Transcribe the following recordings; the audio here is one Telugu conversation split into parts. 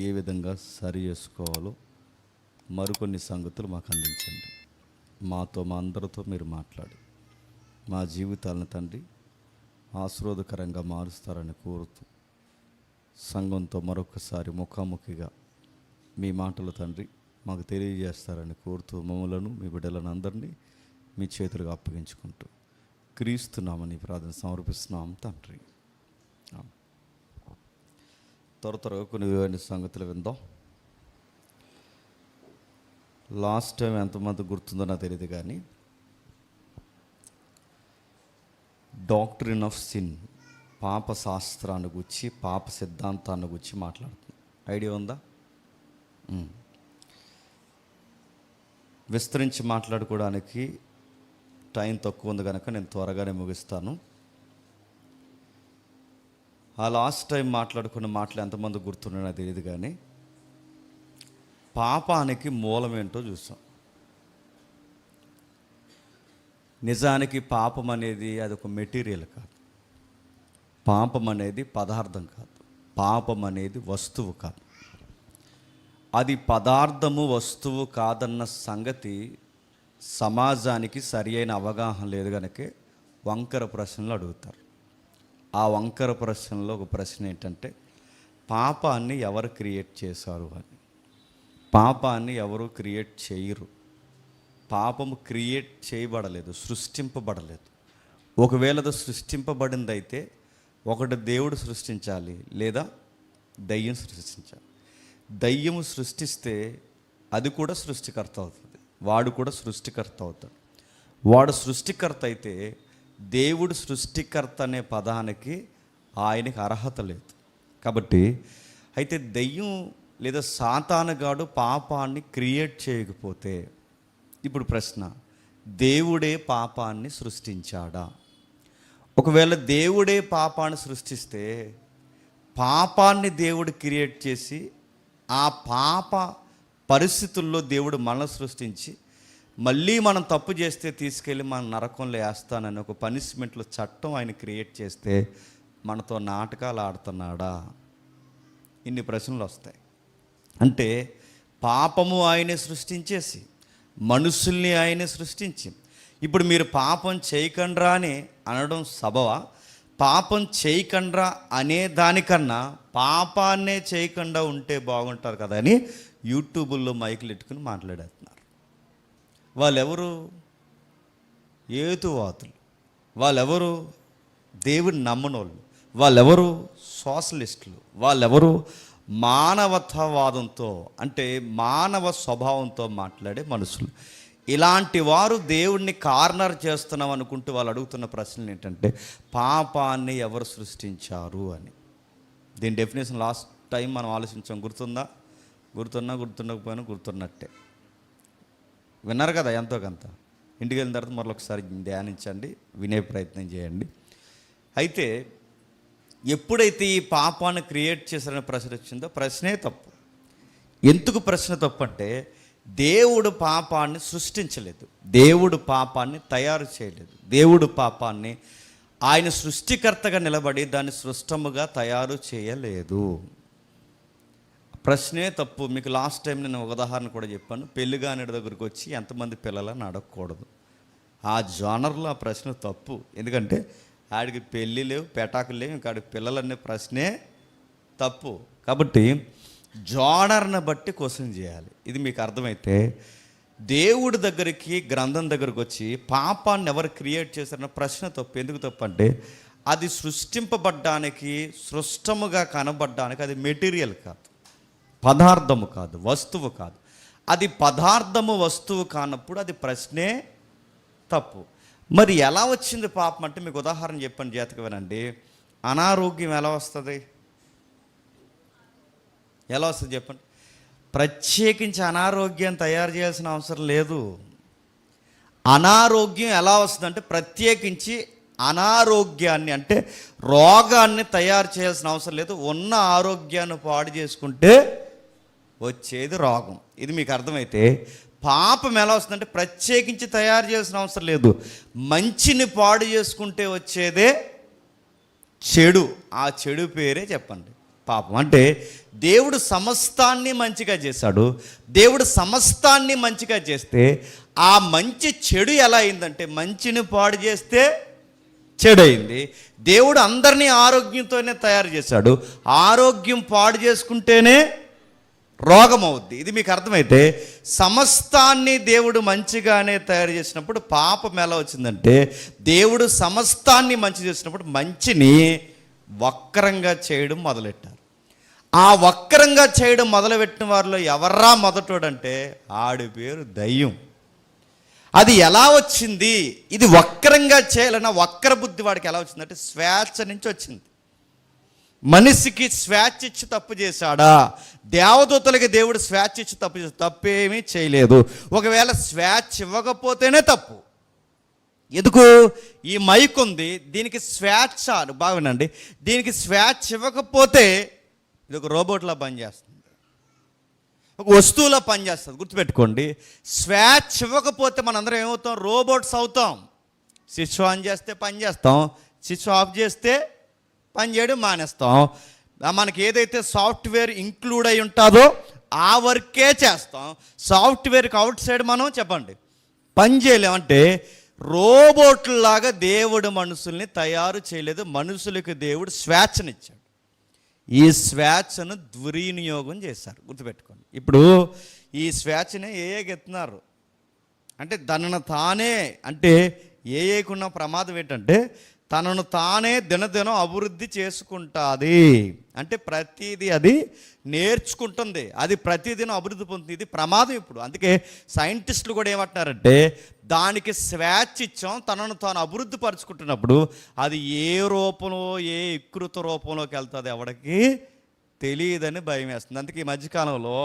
ఏ విధంగా సరి చేసుకోవాలో మరికొన్ని సంగతులు మాకు అందించండి. మాతో మా అందరితో మీరు మాట్లాడి మా జీవితాలను తండ్రి ఆశీర్వాదకరంగా మారుస్తారని కోరుతూ సంఘంతో మరొకసారి ముఖాముఖిగా మీ మాటలు తండ్రి మాకు తెలియజేస్తారని కోరుతూ మమ్మలను మీ బిడ్డలను అందరినీ మీ చేతులుగా అప్పగించుకుంటూ క్రీస్తున్నామని ప్రార్థన సమర్పిస్తున్నాం తండ్రి. త్వరగా కొన్ని విలువైన సంగతులు విందాం. లాస్ట్ టైం ఎంతమంది గుర్తుందో నాకు తెలియదు, కానీ డాక్ట్రిన్ ఆఫ్ సిన్, పాప శాస్త్రాన్ని గురించి, పాప సిద్ధాంతాన్ని గురించి మాట్లాడుతున్నాం. ఐడియా ఉందా? విస్తరించి మాట్లాడుకోవడానికి టైం తక్కువ ఉంది కనుక నేను త్వరగానే ముగిస్తాను. ఆ లాస్ట్ టైం మాట్లాడుకున్న మాటలు ఎంతమంది గుర్తున్నాయో నాకు తెలియదు, కానీ పాపానికి మూలం ఏంటో చూసాం. నిజానికి పాపం అనేది అది ఒక మెటీరియల్ కాదు, పాపం అనేది పదార్థం కాదు, పాపం అనేది వస్తువు కాదు. అది పదార్థము వస్తువు కాదన్న సంగతి సమాజానికి సరి అయిన అవగాహన లేదు కనుక వంకర ప్రశ్నలు అడుగుతారు. ఆ వంకర ప్రశ్నలో ఒక ప్రశ్న ఏంటంటే, పాపాన్ని ఎవరు క్రియేట్ చేశారు అని. పాపాన్ని ఎవరు క్రియేట్ చేయరు. పాపము క్రియేట్ చేయబడలేదు, సృష్టింపబడలేదు. ఒకవేళ అది సృష్టింపబడిందైతే ఒకటి దేవుడు సృష్టించాలి, లేదా దయ్యం సృష్టించాలి. దయ్యము సృష్టిస్తే అది కూడా సృష్టికర్త అవుతుంది, వాడు కూడా సృష్టికర్త అవుతాడు. వాడు సృష్టికర్త అయితే దేవుడు సృష్టికర్త అనే పదానికి ఆయనకి అర్హత లేదు. కాబట్టి అయితే దయ్యం లేదా సాతానుగాడు పాపాన్ని క్రియేట్ చేయకపోతే, ఇప్పుడు ప్రశ్న, దేవుడే పాపాన్ని సృష్టించాడా? ఒకవేళ దేవుడే పాపాన్ని సృష్టిస్తే పాపాన్ని దేవుడు క్రియేట్ చేసి ఆ పాప పరిస్థితుల్లో దేవుడు మనల్ని సృష్టించి మళ్ళీ మనం తప్పు చేస్తే తీసుకెళ్ళి మన నరకంలో వేస్తానని ఒక పనిష్మెంట్లో చట్టం ఆయన క్రియేట్ చేస్తే మనతో నాటకాలు ఆడుతున్నాడా? ఇన్ని ప్రశ్నలు వస్తాయి. అంటే పాపము ఆయనే సృష్టించేసి మనుషుల్ని ఆయనే సృష్టించి ఇప్పుడు మీరు పాపం చేయకండ్రా అని అనడం సబవా? పాపం చేయకండ్రా అనే దానికన్నా పాపాన్నే చేయకుండా ఉంటే బాగుంటారు కదా అని యూట్యూబుల్లో మైకులు పెట్టుకుని మాట్లాడేస్తున్నారు. వాళ్ళెవరు? ఏతువాతులు. వాళ్ళెవరు? దేవుని నమ్మనోళ్ళు. వాళ్ళెవరు? సోషలిస్టులు. వాళ్ళెవరు? మానవతావాదంతో అంటే మానవ స్వభావంతో మాట్లాడే మనుషులు. ఇలాంటి వారు దేవుణ్ణి కార్నర్ చేస్తున్నాం అనుకుంటూ వాళ్ళు అడుగుతున్న ప్రశ్నలు ఏంటంటే, పాపాన్ని ఎవరు సృష్టించారు అని. దీని డెఫినేషన్ లాస్ట్ టైం మనం ఆలోచించాం. గుర్తుండకపోయినా గుర్తున్నట్టే విన్నారు కదా ఎంతో కొంత. ఇంటికి వెళ్ళిన తర్వాత మరొకసారి ధ్యానించండి, వినే ప్రయత్నం చేయండి. అయితే ఎప్పుడైతే ఈ పాపాన్ని క్రియేట్ చేశారనే ప్రశ్న వచ్చిందో ప్రశ్నే తప్పు. ఎందుకు ప్రశ్న తప్పు అంటే, దేవుడు పాపాన్ని సృష్టించలేదు, దేవుడు పాపాన్ని తయారు చేయలేదు. దేవుడు పాపాన్ని ఆయన సృష్టికర్తగా నిలబడి దాన్ని సృష్టముగా తయారు చేయలేదు. ప్రశ్నే తప్పు. మీకు లాస్ట్ టైం నేను ఒక ఉదాహరణ కూడా చెప్పాను. పెళ్ళిగాని దగ్గరికి వచ్చి ఎంతమంది పిల్లలని అడగకూడదు. ఆ జానర్లో ఆ ప్రశ్న తప్పు. ఎందుకంటే ఆడికి పెళ్ళి లేవు, పెటాకులు లేవు, ఇంకా ఆడికి పిల్లలనే ప్రశ్నే తప్పు. కాబట్టి జానర్ని బట్టి క్వశ్చన్ చేయాలి. ఇది మీకు అర్థమైతే దేవుడి దగ్గరికి, గ్రంథం దగ్గరికి వచ్చి పాపాన్ని ఎవరు క్రియేట్ చేశారన్న ప్రశ్న తప్పు. ఎందుకు తప్పు అంటే, అది సృష్టింపబడ్డానికి, సృష్టముగా కనబడ్డానికి అది మెటీరియల్ కాదు, పదార్థము కాదు, వస్తువు కాదు. అది పదార్థము వస్తువు కానప్పుడు అది ప్రశ్నే తప్పు. మరి ఎలా వచ్చింది పాపం అంటే, మీకు ఉదాహరణ చెప్పండి, జాతక వినండి. అనారోగ్యం ఎలా వస్తుంది? ఎలా వస్తుంది చెప్పండి? ప్రత్యేకించి అనారోగ్యం తయారు చేయాల్సిన అవసరం లేదు. అనారోగ్యం ఎలా వస్తుంది అంటే, ప్రత్యేకించి అనారోగ్యాన్ని అంటే రోగాన్ని తయారు చేయాల్సిన అవసరం లేదు. ఉన్న ఆరోగ్యాన్ని పాడు చేసుకుంటే వచ్చేది రోగం. ఇది మీకు అర్థమైతే పాపం ఎలా వస్తుందంటే, ప్రత్యేకించి తయారు చేయాల్సిన అవసరం లేదు. మంచిని పాడు చేసుకుంటే వచ్చేదే చెడు. ఆ చెడు పేరే చెప్పండి, పాపం. అంటే దేవుడు సమస్తాన్ని మంచిగా చేశాడు. దేవుడు సమస్తాన్ని మంచిగా చేస్తే ఆ మంచి చెడు ఎలా అయిందంటే, మంచిని పాడు చేస్తే చెడు అయింది. దేవుడు అందరినీ ఆరోగ్యంతోనే తయారు చేశాడు. ఆరోగ్యం పాడు చేసుకుంటేనే రోగం అవుద్ది. ఇది మీకు అర్థమైతే సమస్తాన్ని దేవుడు మంచిగానే తయారు చేసినప్పుడు పాపం ఎలా వచ్చిందంటే, దేవుడు సమస్తాన్ని మంచి చేసినప్పుడు మంచిని వక్రంగా చేయడం మొదలెట్టారు. ఆ వక్రంగా చేయడం మొదలుపెట్టిన వారిలో ఎవర్రా మొదటోడంటే ఆడి పేరు దయ్యం. అది ఎలా వచ్చింది? ఇది వక్రంగా చేయాలన్న వక్ర బుద్ధి వాడికి ఎలా వచ్చిందంటే స్వేచ్ఛ నుంచి వచ్చింది. మనిషికి స్వేచ్ఛ ఇచ్చి తప్పు చేశాడా? దేవదూతలకి దేవుడు స్వేచ్ఛ ఇచ్చి తప్పు చేసి తప్పేమీ చేయలేదు. ఒకవేళ స్వేచ్ఛ ఇవ్వకపోతేనే తప్పు. ఎందుకు? ఈ మైక్ ఉంది, దీనికి స్వేచ్ఛ, బాగునండి, దీనికి స్వేచ్ఛ ఇవ్వకపోతే ఇది ఒక రోబోట్లా పనిచేస్తుంది, ఒక వస్తువులో పనిచేస్తుంది. గుర్తుపెట్టుకోండి, స్వేచ్ఛ ఇవ్వకపోతే మనందరం ఏమవుతాం? రోబోట్స్ అవుతాం. స్విచ్ ఆన్ చేస్తే పని చేస్తాం, స్విచ్ ఆఫ్ చేస్తే పని చేయడం మానేస్తాం. మనకి ఏదైతే సాఫ్ట్వేర్ ఇంక్లూడ్ అయి ఉంటుందో ఆ వర్కే చేస్తాం. సాఫ్ట్వేర్కి అవుట్ సైడ్ మనం చెప్పండి పని చేయలేమంటే, రోబోట్లాగా దేవుడు మనుషుల్ని తయారు చేయలేదు. మనుషులకు దేవుడు స్వేచ్ఛనిచ్చాడు. ఈ స్వేచ్ఛను దుర్వినియోగం చేశారు. గుర్తుపెట్టుకోండి. ఇప్పుడు ఈ స్వేచ్ఛనే ఎత్తున్నారు అంటే తనను తానే, అంటే ఏకున్న ప్రమాదం ఏంటంటే తనను తానే దినదినం అభివృద్ధి చేసుకుంటుంది. అంటే ప్రతిదీ అది నేర్చుకుంటుంది, అది ప్రతిదినం అభివృద్ధి పొందుతుంది. ఇది ప్రమాదం ఇప్పుడు. అందుకే సైంటిస్టులు కూడా ఏమంటున్నారంటే, దానికి స్వేచ్ఛ ఇచ్చాం, తనను తాను అభివృద్ధి పరుచుకుంటున్నప్పుడు అది ఏ రూపంలో, ఏ వికృత రూపంలోకి వెళ్తుంది ఎవరికి తెలియదని భయం వేస్తుంది. అందుకే ఈ మధ్యకాలంలో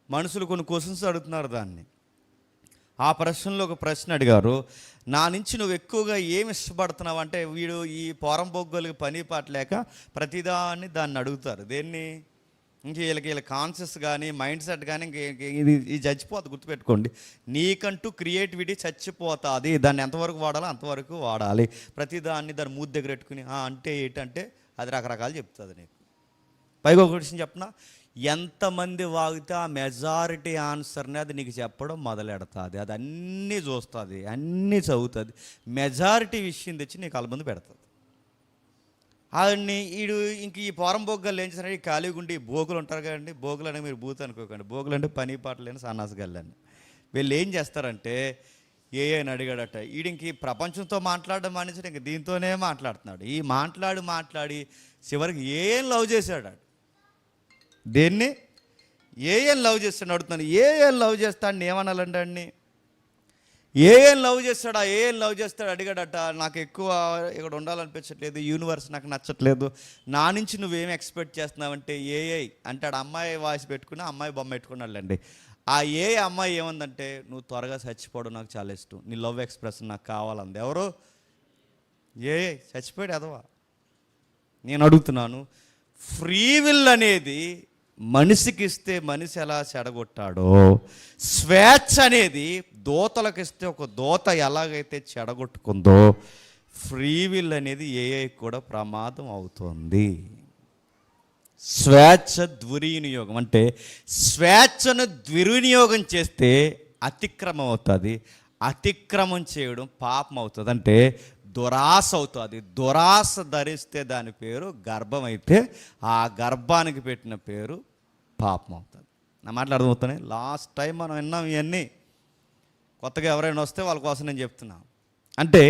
మనుషులు కొన్ని క్వశ్చన్స్ అడుగుతున్నారు. దాన్ని ఆ ప్రశ్నలో ఒక ప్రశ్న అడిగారు, నా నుంచి నువ్వు ఎక్కువగా ఏమి ఇష్టపడుతున్నావు అంటే, వీడు ఈ పోరం బొగ్గలకి పని పాటలేక ప్రతిదాన్ని దాన్ని అడుగుతారు. దేన్ని? ఇంక వీళ్ళ కాన్షియస్ కానీ మైండ్ సెట్ కానీ ఇది చచ్చిపోతుంది. గుర్తుపెట్టుకోండి, నీకంటూ క్రియేటివిటీ చచ్చిపోతుంది. దాన్ని ఎంతవరకు వాడాలో అంతవరకు వాడాలి. ప్రతిదాన్ని దాన్ని మూతి దగ్గర పెట్టుకుని అంటే ఏంటంటే అది రకరకాలు చెప్తుంది నీకు. పైగా ఒక విషయం చెప్పనా, ఎంతమంది వాగితే ఆ మెజారిటీ ఆన్సర్ని అది నీకు చెప్పడం మొదలెడుతుంది. అది అన్నీ చూస్తుంది, అన్నీ చదువుతుంది, మెజారిటీ విషయం తెచ్చి నీకు కళ్ళ ముందు పెడుతుంది. అవన్నీ వీడు ఇంక ఈ పోరం బొగ్గలు ఏం చేస్తారంటే, ఈ ఖాళీగా ఉండి బోగులు ఉంటారు కదండి, బోగులు అంటే మీరు బూత్ అనుకోకండి, బోగులు అంటే పని పాటలేని సన్నాసగల్లని. వీళ్ళు ఏం చేస్తారంటే, అని అడిగాడట, వీడింకి ప్రపంచంతో మాట్లాడడం మానేసి ఇంక దీంతోనే మాట్లాడుతున్నాడు. ఈ మాట్లాడి చివరికి ఏం లవ్ చేశాడు. దేన్ని? ఏం లవ్ చేస్తాడు అడుగుతున్నాను. ఏం లవ్ చేస్తాడని ఏమనాలండి అన్ని? ఏం లవ్ చేస్తాడా? ఏం లవ్ చేస్తాడు అడిగాడట. నాకు ఎక్కువ ఇక్కడ ఉండాలనిపించట్లేదు, యూనివర్స్ నాకు నచ్చట్లేదు, నా నుంచి నువ్వేం ఎక్స్పెక్ట్ చేస్తున్నావంటే ఏఐ అంటాడు. అమ్మాయి వాయిస్ పెట్టుకుని అమ్మాయి బొమ్మ పెట్టుకున్నాళ్ళండి. ఆ అమ్మాయి ఏముందంటే, నువ్వు త్వరగా చచ్చిపోవడం నాకు చాలా ఇష్టం, నీ లవ్ ఎక్స్ప్రెషన్ నాకు కావాలంది. ఎవరు? చచ్చిపోయాడు ఎదవా. నేను అడుగుతున్నాను, ఫ్రీ విల్ అనేది మనిషికి ఇస్తే మనిషి ఎలా చెడగొట్టాడో, స్వేచ్ఛ అనేది దోతలకు ఇస్తే ఒక దోత ఎలాగైతే చెడగొట్టుకుందో, ఫ్రీ విల్ అనేది కూడా ప్రమాదం అవుతుంది. స్వేచ్ఛ దుర్వినియోగం అంటే, స్వేచ్ఛను దుర్వినియోగం చేస్తే అతిక్రమం అవుతుంది, అతిక్రమం చేయడం పాపం అవుతుంది. అంటే దురాశ అవుతుంది. దురాశ ధరిస్తే దాని పేరు గర్భం అయితే ఆ గర్భానికి పెట్టిన పేరు పాపం అవుతుంది. నా మాటలు అర్థమవుతున్నాయి. లాస్ట్ టైం మనం విన్నాం ఇవన్నీ. కొత్తగా ఎవరైనా వస్తే వాళ్ళ కోసం నేను చెప్తున్నా. అంటే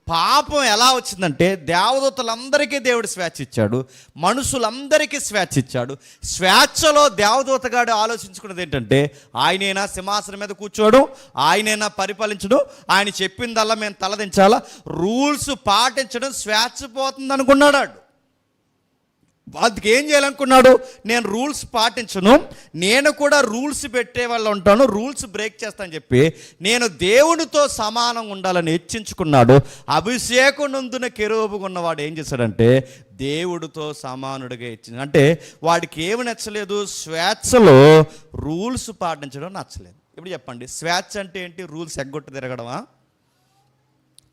పాపం ఎలా వచ్చిందంటే, దేవదూతలందరికీ దేవుడు స్వేచ్ఛ ఇచ్చాడు, మనుషులందరికీ స్వేచ్ఛ ఇచ్చాడు. స్వేచ్ఛలో దేవదూతగాడు ఆలోచించుకున్నది ఏంటంటే, ఆయనైనా సింహాసనం మీద కూర్చోవడం, ఆయనైనా పరిపాలించడం, ఆయన చెప్పిందల్లా మేము తలదించాలా, రూల్స్ పాటించడం స్వేచ్ఛ పోతుంది అనుకున్నాడు. వాటికి ఏం చేయాలనుకున్నాడు? నేను రూల్స్ పాటించను, నేను కూడా రూల్స్ పెట్టే వాళ్ళు ఉంటాను, రూల్స్ బ్రేక్ చేస్తానని చెప్పి నేను దేవునితో సమానం ఉండాలని హెచ్చించుకున్నాడు. అభిషేకం నందున కెరూబుగా ఉన్నవాడు ఏం చేశాడంటే, దేవుడితో సమానుడిగా ఇచ్చింది. అంటే వాడికి ఏమి నచ్చలేదు? స్వేచ్ఛలో రూల్స్ పాటించడం నచ్చలేదు. ఇప్పుడు చెప్పండి, స్వేచ్ఛ అంటే ఏంటి? రూల్స్ ఎగ్గొట్టు తిరగడమా?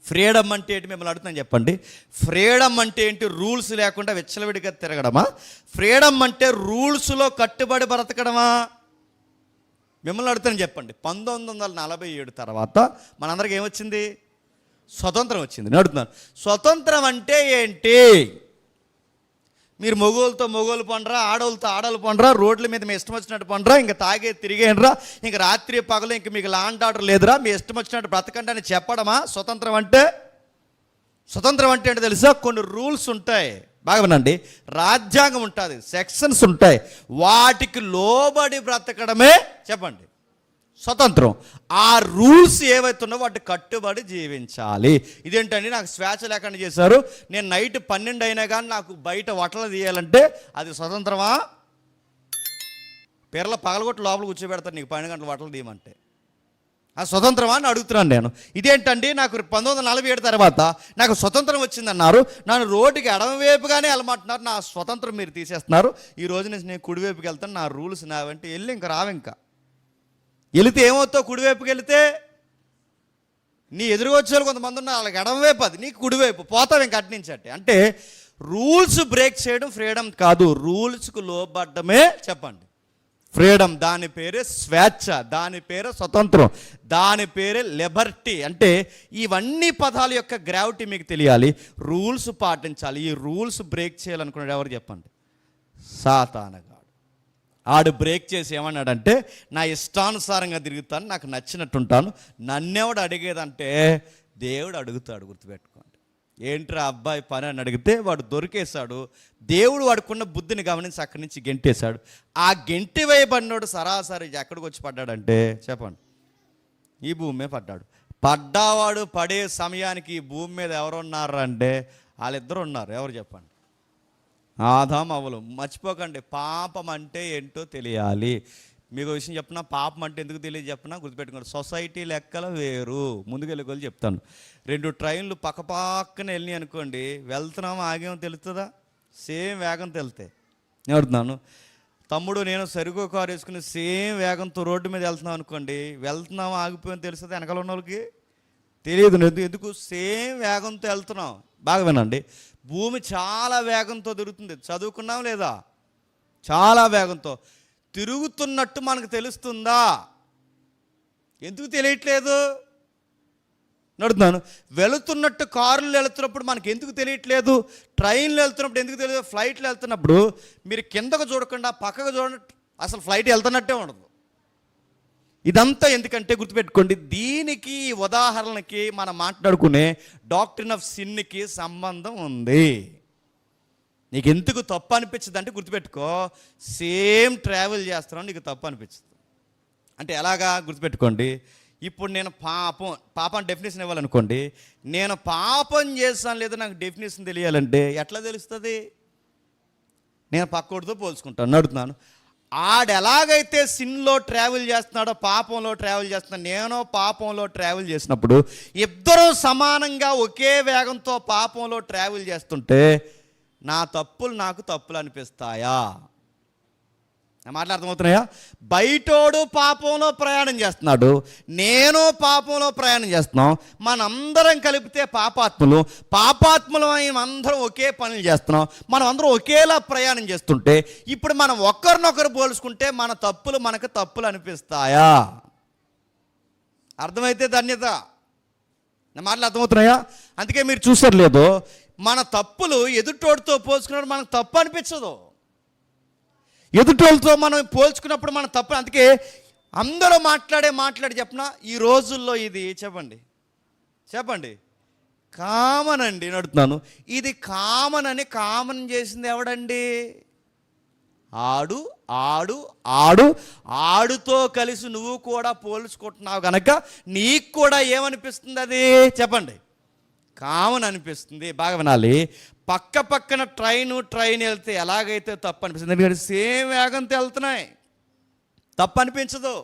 ఫ్రీడమ్ అంటే ఏంటి మిమ్మల్ని అడుగుతాను చెప్పండి. ఫ్రీడమ్ అంటే ఏంటి? రూల్స్ లేకుండా విచ్చలవిడిగా తిరగడమా? ఫ్రీడమ్ అంటే రూల్స్లో కట్టుబడి బ్రతకడమా? మిమ్మల్ని అడుగుతాను చెప్పండి. 1947 తర్వాత మనందరికి ఏమొచ్చింది? స్వతంత్రం వచ్చింది. నేను అడుగుతున్నాను, స్వతంత్రం అంటే ఏంటి? మీరు మొగోళ్ళతో మొగోలు పండరా, ఆడవాళ్ళతో ఆడవాళ్ళు పండరా, రోడ్ల మీద మీ ఇష్టం వచ్చినట్టు పండరా, ఇంకా తాగే తిరిగేనరా, ఇంకా రాత్రి పగలు ఇంక మీకు లాండ్ ఆర్డర్ లేదురా, మీ ఇష్టం వచ్చినట్టు బ్రతకండి అని చెప్పడమా స్వతంత్రం అంటే? స్వతంత్రం అంటే ఏంటో తెలుసా? కొన్ని రూల్స్ ఉంటాయి, బాగా వినండి. రాజ్యాంగం ఉంటుంది, సెక్షన్స్ ఉంటాయి, వాటికి లోబడి బ్రతకడమే చెప్పండి స్వతంత్రం. ఆ రూల్స్ ఏవైతే ఉన్నాయో వాటి కట్టుబడి జీవించాలి. ఇదేంటండి నాకు స్వేచ్ఛ లేకుండా చేశారు, నేను నైట్ 12 అయినా కానీ నాకు బయట వటలు తీయాలంటే అది స్వతంత్రమా? పిర్రల పగలగొట్టి లోపల కూర్చోబెడతారు నీకు 12 గంటల వటలు తీయమంటే, ఆ స్వతంత్రమా అని అడుగుతున్నాను నేను. ఇదేంటండి నాకు 1947 తర్వాత నాకు స్వతంత్రం వచ్చిందన్నారు, నన్ను రోడ్డుకి ఎడమవైపుగానే వెళ్ళమంటున్నారు, నా స్వతంత్రం మీరు తీసేస్తున్నారు, ఈ రోజు నుంచి నేను కుడివైపుకి వెళ్తాను, నా రూల్స్ నావంటే వెళ్ళి ఇంకా రావింకా. వెళితే ఏమవుతావు? కుడివైపుకి వెళితే నీ ఎదురుగా వచ్చేవాళ్ళు కొంతమంది ఉన్నారు, వాళ్ళకి ఎడమవైపు, అది నీకు కుడివైపు, పోతావు ఇంక అట్నుంచి. అంటే రూల్స్ బ్రేక్ చేయడం ఫ్రీడమ్ కాదు, రూల్స్కు లోబడ్డమే చెప్పండి ఫ్రీడమ్. దాని పేరే స్వేచ్ఛ, దాని పేరే స్వతంత్రం, దాని పేరే లిబర్టీ. అంటే ఇవన్నీ పదాల యొక్క గ్రావిటీ మీకు తెలియాలి. రూల్స్ పాటించాలి. ఈ రూల్స్ బ్రేక్ చేయాలనుకున్నాడు ఎవరు చెప్పండి? సాతానుగాడు. ఆడు బ్రేక్ చేసి ఏమన్నాడంటే నా ఇష్టానుసారంగా తిరుగుతాను, నాకు నచ్చినట్టుంటాను, నన్నెవడు అడిగేదంటే దేవుడు అడుగుతాడు. గుర్తుపెట్టుకోండి. ఏంట్రా అబ్బాయి పని అని అడిగితే వాడు దొరికేశాడు. దేవుడు వాడుకున్న బుద్ధిని గమనించి అక్కడి నుంచి గెంటేశాడు. ఆ గెంటి వేయబడినోడు సరాసరి ఎక్కడికి వచ్చి పడ్డాడంటే చెప్పండి ఈ భూమి మీద పడ్డాడు. పడ్డావాడు పడే సమయానికి ఈ భూమి మీద ఎవరున్నారంటే వాళ్ళిద్దరు ఉన్నారు. ఎవరు చెప్పండి? ఆదాము అవ్వలు. మర్చిపోకండి, పాపం అంటే ఏంటో తెలియాలి. మీకు విషయం చెప్పిన, పాపం అంటే ఎందుకు తెలియదు చెప్పినా గుర్తుపెట్టుకోండి. సొసైటీ లెక్కలు వేరు. ముందుకెళ్ళి చెప్తాను. 2 ట్రైన్లు పక్కపక్కన వెళ్ళి అనుకోండి, వెళ్తున్నాము ఆగేమో తెలుస్తుందా? సేమ్ వేగంతో వెళ్తాయి. నేను అడుగుతున్నాను, తమ్ముడు నేను సరిగో కారు వేసుకుని సేమ్ వేగంతో రోడ్డు మీద వెళ్తున్నాం అనుకోండి, వెళ్తున్నాము ఆగిపోయామో తెలుస్తుంది? వెనకాల ఉన్న వాళ్ళకి తెలియదు. ఎందుకు? సేమ్ వేగంతో వెళ్తున్నాం. బాగా వినండి, భూమి చాలా వేగంతో తిరుగుతుంది, చదువుకున్నాం లేదా? చాలా వేగంతో తిరుగుతున్నట్టు మనకు తెలుస్తుందా? ఎందుకు తెలియట్లేదు? నడుతున్నాను. వెళుతున్నట్టు కారులు వెళుతున్నప్పుడు మనకు ఎందుకు తెలియట్లేదు? ట్రైన్లు వెళ్తున్నప్పుడు ఎందుకు తెలియదు? ఫ్లైట్లు వెళ్తున్నప్పుడు మీరు కిందకు చూడకుండా పక్కకు చూడండి, అసలు ఫ్లైట్ వెళ్తున్నట్టే ఉండదు. ఇదంతా ఎందుకంటే గుర్తుపెట్టుకోండి, దీనికి ఉదాహరణకి మనం మాట్లాడుకునే డాక్ట్రిన్ ఆఫ్ సిన్కి సంబంధం ఉంది. నీకు ఎందుకు తప్పు అనిపించదు అంటే గుర్తుపెట్టుకో, సేమ్ ట్రావెల్ చేస్తున్నావు నీకు తప్పు అనిపించదు. అంటే ఎలాగా? గుర్తుపెట్టుకోండి, ఇప్పుడు నేను పాపం డెఫినేషన్ ఇవ్వాలనుకోండి, నేను పాపం చేస్తాను లేదా నాకు డెఫినేషన్ తెలియాలంటే ఎట్లా తెలుస్తుంది? నేను పక్కోడితో పోల్చుకుంటాను. అడుగుతున్నాను, ఆడు ఎలాగైతే సిన్లో ట్రావెల్ చేస్తున్నాడో పాపంలో ట్రావెల్ చేస్తున్నాడు, నేను పాపంలో ట్రావెల్ చేసినప్పుడు ఇద్దరూ సమానంగా ఒకే వేగంతో పాపంలో ట్రావెల్ చేస్తుంటే నా తప్పులు నాకు తప్పులు అనిపిస్తాయా? నా మాటలు అర్థమవుతున్నాయా? బయటోడు పాపంలో ప్రయాణం చేస్తున్నాడు, నేను పాపంలో ప్రయాణం చేస్తున్నాం, మనందరం కలిపితే పాపాత్ములు అందరం ఒకే పనులు చేస్తున్నాం, మనం అందరం ఒకేలా ప్రయాణం చేస్తుంటే ఇప్పుడు మనం ఒకరినొకరు పోల్చుకుంటే మన తప్పులు మనకు తప్పులు అనిపిస్తాయా? అర్థమైతే ధన్యత. నా మాటలు అర్థమవుతున్నాయా? అందుకే మీరు చూసారు లేదో, మన తప్పులు ఎదుటోడితో పోల్చుకున్నప్పుడు మనకు తప్పు అనిపించదు. ఎదుటోళ్ళతో మనం పోల్చుకున్నప్పుడు మన తప్పు. అందుకే అందరూ మాట్లాడి చెప్పిన ఈ రోజుల్లో ఇది చెప్పండి కామన్ అండి. నడుతున్నాను, ఇది కామన్ చేసింది ఎవడండి? ఆడుతో కలిసి నువ్వు కూడా పోల్చుకుంటున్నావు కనుక నీకు కూడా ఏమనిపిస్తుంది? అది చెప్పండి కామన్ అనిపిస్తుంది. బాగా వినాలి, పక్కన ట్రైన్ వెళ్తే ఎలాగైతే తప్పు అనిపిస్తుంది, ఎందుకంటే సేమ్ వేగంతో వెళ్తున్నాయి, తప్పు అనిపించదు.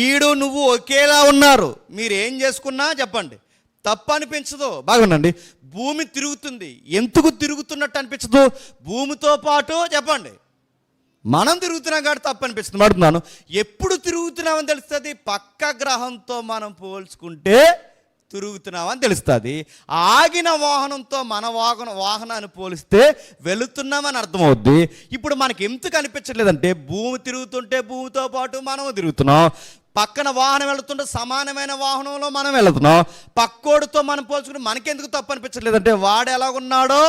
ఈడు నువ్వు ఒకేలా ఉన్నారు, మీరు ఏం చేసుకున్నా చెప్పండి తప్పు అనిపించదు. బాగా వినండి, భూమి తిరుగుతుంది, ఎందుకు తిరుగుతున్నట్టు అనిపించదు? భూమితో పాటు చెప్పండి మనం తిరుగుతున్నాం కాబట్టి తప్పు అనిపిస్తుంది. అడుగుతున్నాను, ఎప్పుడు తిరుగుతున్నామని తెలుస్తుంది? పక్క గ్రహంతో మనం పోల్చుకుంటే తిరుగుతున్నామని తెలుస్తుంది. ఆగిన వాహనంతో మన వాహనాన్ని పోలిస్తే వెళుతున్నామని అర్థమవుద్ది. ఇప్పుడు మనకి ఎందుకు అనిపించట్లేదంటే భూమి తిరుగుతుంటే భూమితో పాటు మనం తిరుగుతున్నాం, పక్కన వాహనం వెళుతుంటే సమానమైన వాహనంలో మనం వెళుతున్నాం. పక్కోడితో మనం పోల్చుకుంటే మనకెందుకు తప్పు అనిపించట్లేదంటే వాడు ఎలాగున్నాడో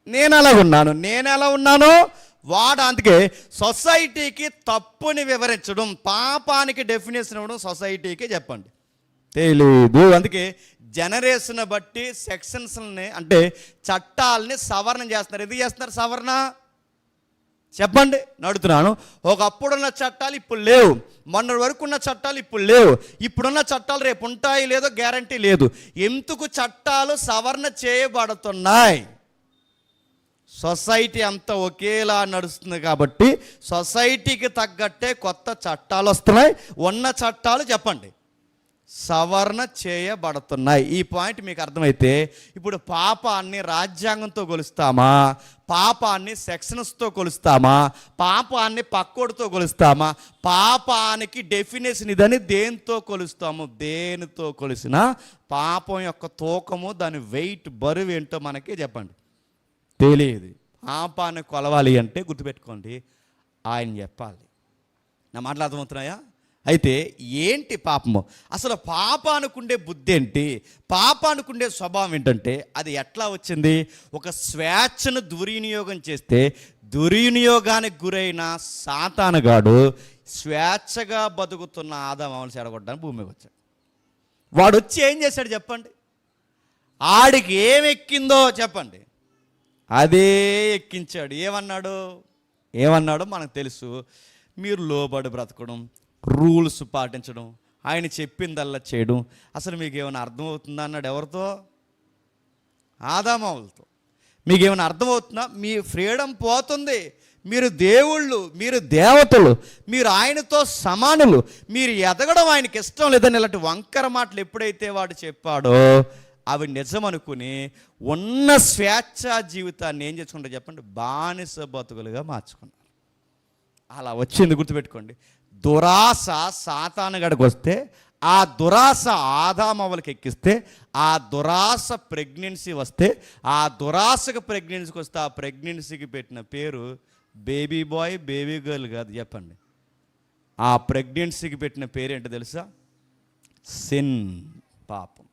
నేను ఎలాగున్నాను, నేను ఎలా ఉన్నానో వాడు. అందుకే సొసైటీకి తప్పుని వివరించడం, పాపానికి డెఫినేషన్ ఇవ్వడం సొసైటీకి చెప్పండి తెలీదు. అందుకే జనరేషన్ బట్టి సెక్షన్స్ని అంటే చట్టాలని సవరణ చేస్తున్నారు. ఎందుకు చేస్తున్నారు సవరణ చెప్పండి నడుతున్నాను. ఒకప్పుడున్న చట్టాలు ఇప్పుడు లేవు, మొన్న వరకు ఉన్న చట్టాలు ఇప్పుడు లేవు, ఇప్పుడున్న చట్టాలు రేపు ఉంటాయి లేదో గ్యారంటీ లేదు. ఎందుకు చట్టాలు సవరణ చేయబడుతున్నాయి? సొసైటీ అంతా ఒకేలా నడుస్తుంది కాబట్టి సొసైటీకి తగ్గట్టే కొత్త చట్టాలు వస్తున్నాయి. ఉన్న చట్టాలు చెప్పండి సవరణ చేయబడుతున్నాయి. ఈ పాయింట్ మీకు అర్థమైతే ఇప్పుడు పాపాన్ని రాజ్యాంగంతో కొలుస్తామా, పాపాన్ని సెక్షన్స్తో కొలుస్తామా, పాపాన్ని పక్కోడితో కొలుస్తామా, పాపానికి డెఫినేషన్ ఇదని దేనితో కొలుస్తాము? దేనితో కొలిసినా పాపం యొక్క తూకము, దాని వెయిట్, బరువు ఏంటో మనకి చెప్పండి తెలియదు. పాపాన్ని కొలవాలి అంటే గుర్తుపెట్టుకోండి ఆయన చెప్పాలి. నా మాటలు అర్థమవుతున్నాయా? అయితే ఏంటి పాపము? అసలు పాపానికి ఉండే బుద్ధి ఏంటి? పాపానికి ఉండే స్వభావం ఏంటంటే అది ఎట్లా వచ్చింది? ఒక స్వేచ్ఛను దుర్వినియోగం చేస్తే దుర్వినియోగానికి గురైన సాతానుగాడు స్వేచ్ఛగా బతుకుతున్న ఆదామును చెడగొట్టడానికి భూమికి వచ్చాడు. వాడు వచ్చి ఏం చేశాడు చెప్పండి? ఆడికి ఏమెక్కిందో చెప్పండి అదే ఎక్కించాడు. ఏమన్నాడో మనకు తెలుసు. మీరు లోబడి బ్రతకడం, రూల్స్ పాటించడం, ఆయన చెప్పిందల్లా చేయడం. అసలు మీకు ఏమైనా అర్థమవుతుందా అన్నాడు. ఎవరితో? ఆదాములతో. మీకు ఏమైనా అర్థమవుతుందా? మీ ఫ్రీడమ్ పోతుంది. మీరు దేవుళ్ళు, మీరు దేవతలు, మీరు ఆయనతో సమానులు, మీరు ఎదగడం ఆయనకి ఇష్టం లేదని ఇలాంటి వంకర మాటలు ఎప్పుడైతే వాడు చెప్పాడో అవి నిజం అనుకుని ఉన్న స్వేచ్ఛా జీవితాన్ని ఏం చేసుకుంటారో చెప్పండి, బానిస బతుకులుగా మార్చుకున్నారు. అలా వచ్చింది గుర్తుపెట్టుకోండి. దురాశ సాతానుగాడికి వస్తే ఆ దురాశ ఆదామవ్వలకి ఎక్కిస్తే ఆ దురాశ ప్రెగ్నెన్సీ వస్తే ఆ దురాశకు ప్రెగ్నెన్సీకి వస్తే ఆ ప్రెగ్నెన్సీకి పెట్టిన పేరు బేబీ బాయ్, బేబీ గర్ల్ కాదు చెప్పండి. ఆ ప్రెగ్నెన్సీకి పెట్టిన పేరు ఏంటో తెలుసా? సిన్, పాపం.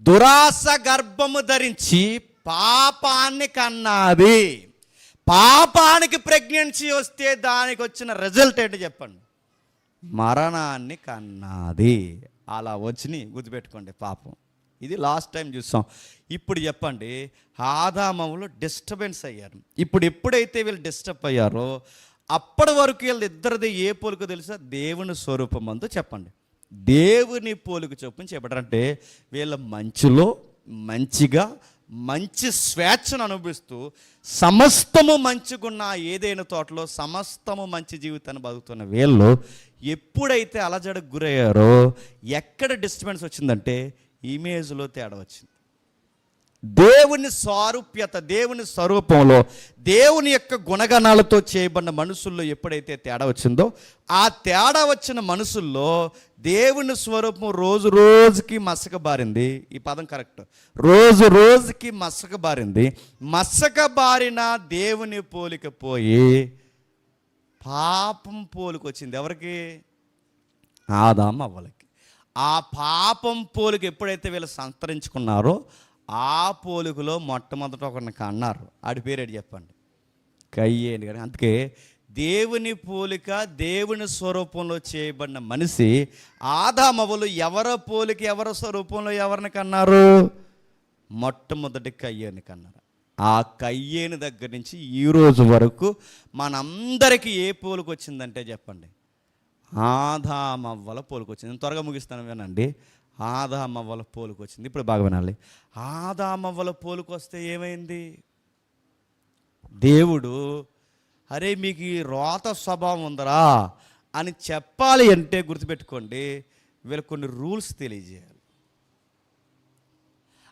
దురాశ గర్భము ధరించి పాపాన్ని కన్నాది. పాపానికి ప్రెగ్నెన్సీ వస్తే దానికి వచ్చిన రిజల్ట్ ఏంటో చెప్పండి? మరణాన్ని కన్నాది. అలా వచ్చినాయి గుర్తుపెట్టుకోండి పాపం. ఇది లాస్ట్ టైం చూసాం. ఇప్పుడు చెప్పండి, ఆదాములు డిస్టర్బెన్స్ అయ్యారు. ఇప్పుడు ఎప్పుడైతే వీళ్ళు డిస్టర్బ్ అయ్యారో అప్పటి వరకు వీళ్ళు ఇద్దరిది ఏ పోలిక తెలుసా? దేవుని స్వరూపం అందు చెప్పండి, దేవుని పోలిక చొప్పున చెప్పారంటే వీళ్ళ మంచిలో మంచిగా మంచి స్వేచ్ఛను అనుభవిస్తూ సమస్తము మంచిగున్న ఏదైనా తోటలో సమస్తము మంచి జీవితాన్ని బతుకుతున్న వీళ్ళు ఎప్పుడైతే అలజడకు గురయ్యారో ఎక్కడ డిస్టర్బెన్స్ వచ్చిందంటే ఇమేజ్లో తేడా వచ్చింది. దేవుని సారూప్యత, దేవుని స్వరూపంలో, దేవుని యొక్క గుణగణాలతో చేయబడిన మనుషుల్లో ఎప్పుడైతే తేడా వచ్చిందో ఆ తేడా వచ్చిన మనుషుల్లో దేవుని స్వరూపం రోజు రోజుకి మసకబారింది. ఈ పదం కరెక్ట్. రోజు రోజుకి మసకబారింది. మసకబారిన దేవుని పోలిక పోయి పాపం పోలిక వచ్చింది. ఎవరికి? ఆదాము అవ్వలకి. ఆ పాపం పోలిక ఎప్పుడైతే వీళ్ళు సంతరించుకున్నారో ఆ పోలికలో మొట్టమొదట ఒకరిని కన్నారు. ఆడి పేరేంటి చెప్పండి? కయ్యేను. కానీ అందుకే దేవుని పోలిక, దేవుని స్వరూపంలో చేయబడిన మనిషి ఆదామవ్వలు ఎవరో పోలిక, ఎవరో స్వరూపంలో ఎవరిని కన్నారు? మొట్టమొదటి కయ్యేని కన్నారు. ఆ కయ్యేని దగ్గర నుంచి ఈరోజు వరకు మనందరికీ ఏ పోలిక వచ్చిందంటే చెప్పండి? ఆదామవ్వల పోలిక వచ్చింది. నేను త్వరగా ముగిస్తాను వినండి. ఆదామవ్వల పోలిక వచ్చింది. ఇప్పుడు బాగా వినాలి. ఆదామవ్వల పోలిక వస్తే ఏమైంది? దేవుడు అరే మీకు ఈ రోత స్వభావం ఉందరా అని చెప్పాలి అంటే గుర్తుపెట్టుకోండి, వీళ్ళకి కొన్ని రూల్స్ తెలియజేయాలి.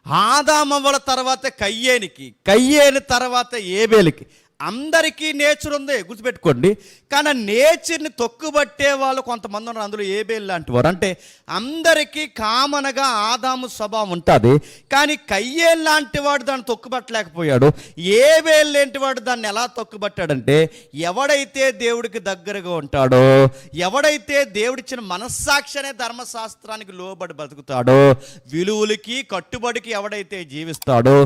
ఆదామవ్వల తర్వాత కయ్యేనికి, కయ్యేని తర్వాత ఏబేలుకి, అందరికీ నేచర్ ఉంది, గుర్తుపెట్టుకోండి. కానీ ఆ నేచర్ని తొక్కుబట్టే వాళ్ళు కొంతమంది ఉన్నారు. అందులో ఏబేల్ లాంటి వారు. అంటే అందరికీ కామన్గా ఆదాము స్వభావం ఉంటుంది, కానీ కయ్యేలు లాంటి వాడు దాన్ని తొక్కుబట్టలేకపోయాడు. ఏబేల్ లాంటి వాడు దాన్ని ఎలా తొక్కుబట్టాడంటే, ఎవడైతే దేవుడికి దగ్గరగా ఉంటాడో, ఎవడైతే దేవుడిచ్చిన మనస్సాక్షి అనే ధర్మశాస్త్రానికి లోబడి బతుకుతాడో, విలువలకి కట్టుబడికి ఎవడైతే జీవిస్తాడో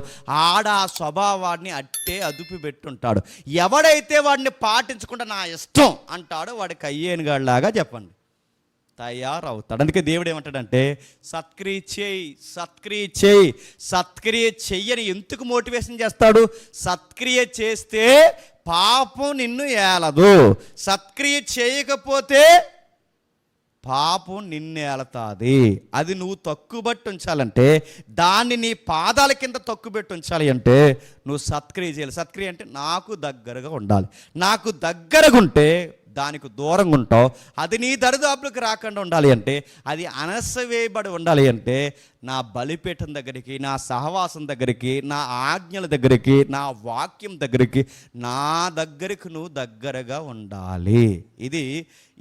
ఆడ ఆ స్వభావాన్ని అట్టే అదుపు పెట్టుంటాడు. ఎవడైతే వాడిని పాటించకుండా నా ఇష్టం అంటాడో వాడి కయ్యేనుగాడిలాగా చెప్పండి తయారవుతాడు. అందుకే దేవుడు ఏమంటాడంటే, సత్క్రియ చేయి, సత్క్రియ చేయి. సత్క్రియ చెయ్యని ఎందుకు మోటివేషన్ చేస్తాడు? సత్క్రియ చేస్తే పాపం నిన్ను ఏలదు, సత్క్రియ చేయకపోతే పాపం నిన్నేలతాది. అది నువ్వు తక్కువబట్టి ఉంచాలంటే, దాన్ని నీ పాదాల కింద తక్కువబెట్టి ఉంచాలి అంటే నువ్వు సత్క్రియ చేయాలి. సత్క్రియ అంటే నాకు దగ్గరగా ఉండాలి. నాకు దగ్గరగా ఉంటే దానికి దూరంగా ఉంటావు. అది నీ దరిదాపులకు రాకుండా ఉండాలి అంటే, అది అనసవేయబడి ఉండాలి అంటే, నా బలిపీఠం దగ్గరికి, నా సహవాసం దగ్గరికి, నా ఆజ్ఞల దగ్గరికి, నా వాక్యం దగ్గరికి, నా దగ్గరికి నువ్వు దగ్గరగా ఉండాలి. ఇది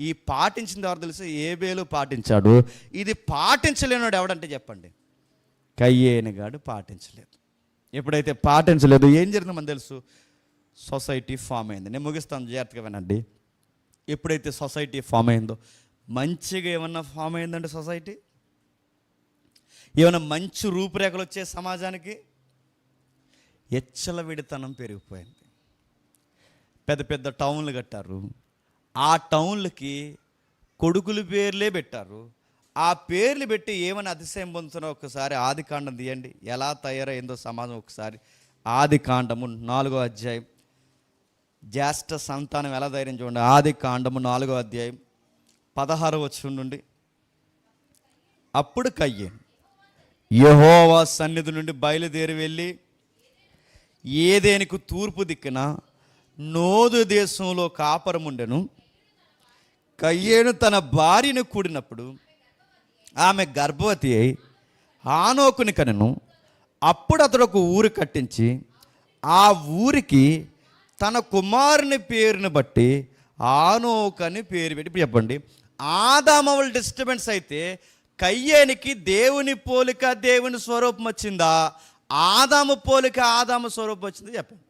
ఈ పాటించిన ఎవరు తెలుసు? ఏబేలు పాటించాడు. ఇది పాటించలేనాడు ఎవడంటే చెప్పండి, కయ్యేనుగాడు పాటించలేదు. ఎప్పుడైతే పాటించలేదు ఏం జరిగిందో మనకు తెలుసు, సొసైటీ ఫామ్ అయింది. నేను ముగిస్తాను, జాగ్రత్తగా వినండి. ఎప్పుడైతే సొసైటీ ఫామ్ అయిందో, మంచిగా ఏమన్నా ఫామ్ అయిందంటే సొసైటీ, ఏమైనా మంచి రూపురేఖలు వచ్చే సమాజానికి, విడితనం పెరిగిపోయింది. పెద్ద పెద్ద టౌన్లు కట్టారు. ఆ టౌన్లకి కొడుకుల పేర్లే పెట్టారు. ఆ పేర్లు పెట్టి ఏమైనా అతిశయం పొందుతున్నా ఒకసారి ఆదికాండం తీయండి, ఎలా తయారైందో సమాజం. ఒకసారి ఆదికాండము 4వ అధ్యాయం, జ్యేష్ఠ సంతానం ఎలా ధైర్యం చూడండి. ఆదికాండము 4వ అధ్యాయం 16వ వచనం నుండి. అప్పుడు కయ్యేను యెహోవా సన్నిధి నుండి బయలుదేరి వెళ్ళి ఏదేనుకు తూర్పు దిక్కున నోదు దేశంలో కాపురముండెను. కయ్యేను తన భార్యను కూడినప్పుడు ఆమె గర్భవతి అయి హానోకుని కనెను. అప్పుడు అతడు ఒక ఊరు కట్టించి ఆ ఊరికి తన కుమారుని పేరుని బట్టి హానోకు అని పేరు పెట్టి. ఇప్పుడు చెప్పండి, ఆదామవుల డిస్టర్బెన్స్ అయితే కయ్యేనికి దేవుని పోలిక దేవుని స్వరూపం వచ్చిందా? ఆదాము పోలిక ఆదాము స్వరూపం వచ్చింది చెప్పండి.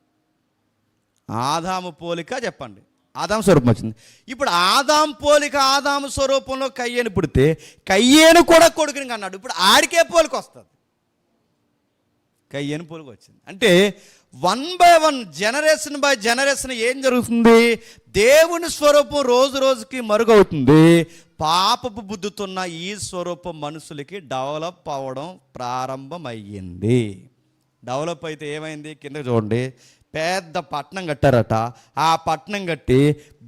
ఆదాము పోలిక చెప్పండి, ఆదాము స్వరూపం వచ్చింది. ఇప్పుడు ఆదాము పోలిక ఆదాము స్వరూపంలో కయ్యేను పుడితే కయ్యేను కూడా కొడుకుని అన్నాడు. ఇప్పుడు ఆడికే పోలిక వస్తుంది, కయ్యేను పోలిక వచ్చింది. అంటే 1 by 1 జనరేషన్ బై జనరేషన్ ఏం జరుగుతుంది? దేవుని స్వరూపం రోజు రోజుకి మరుగవుతుంది. పాపపు బుద్ధుతున్న ఈ స్వరూపం మనుషులకి డెవలప్ అవ్వడం ప్రారంభమయ్యింది. డెవలప్ అయితే ఏమైంది? కింద చూడండి, పెద్ద పట్టణం కట్టారట. ఆ పట్టణం కట్టి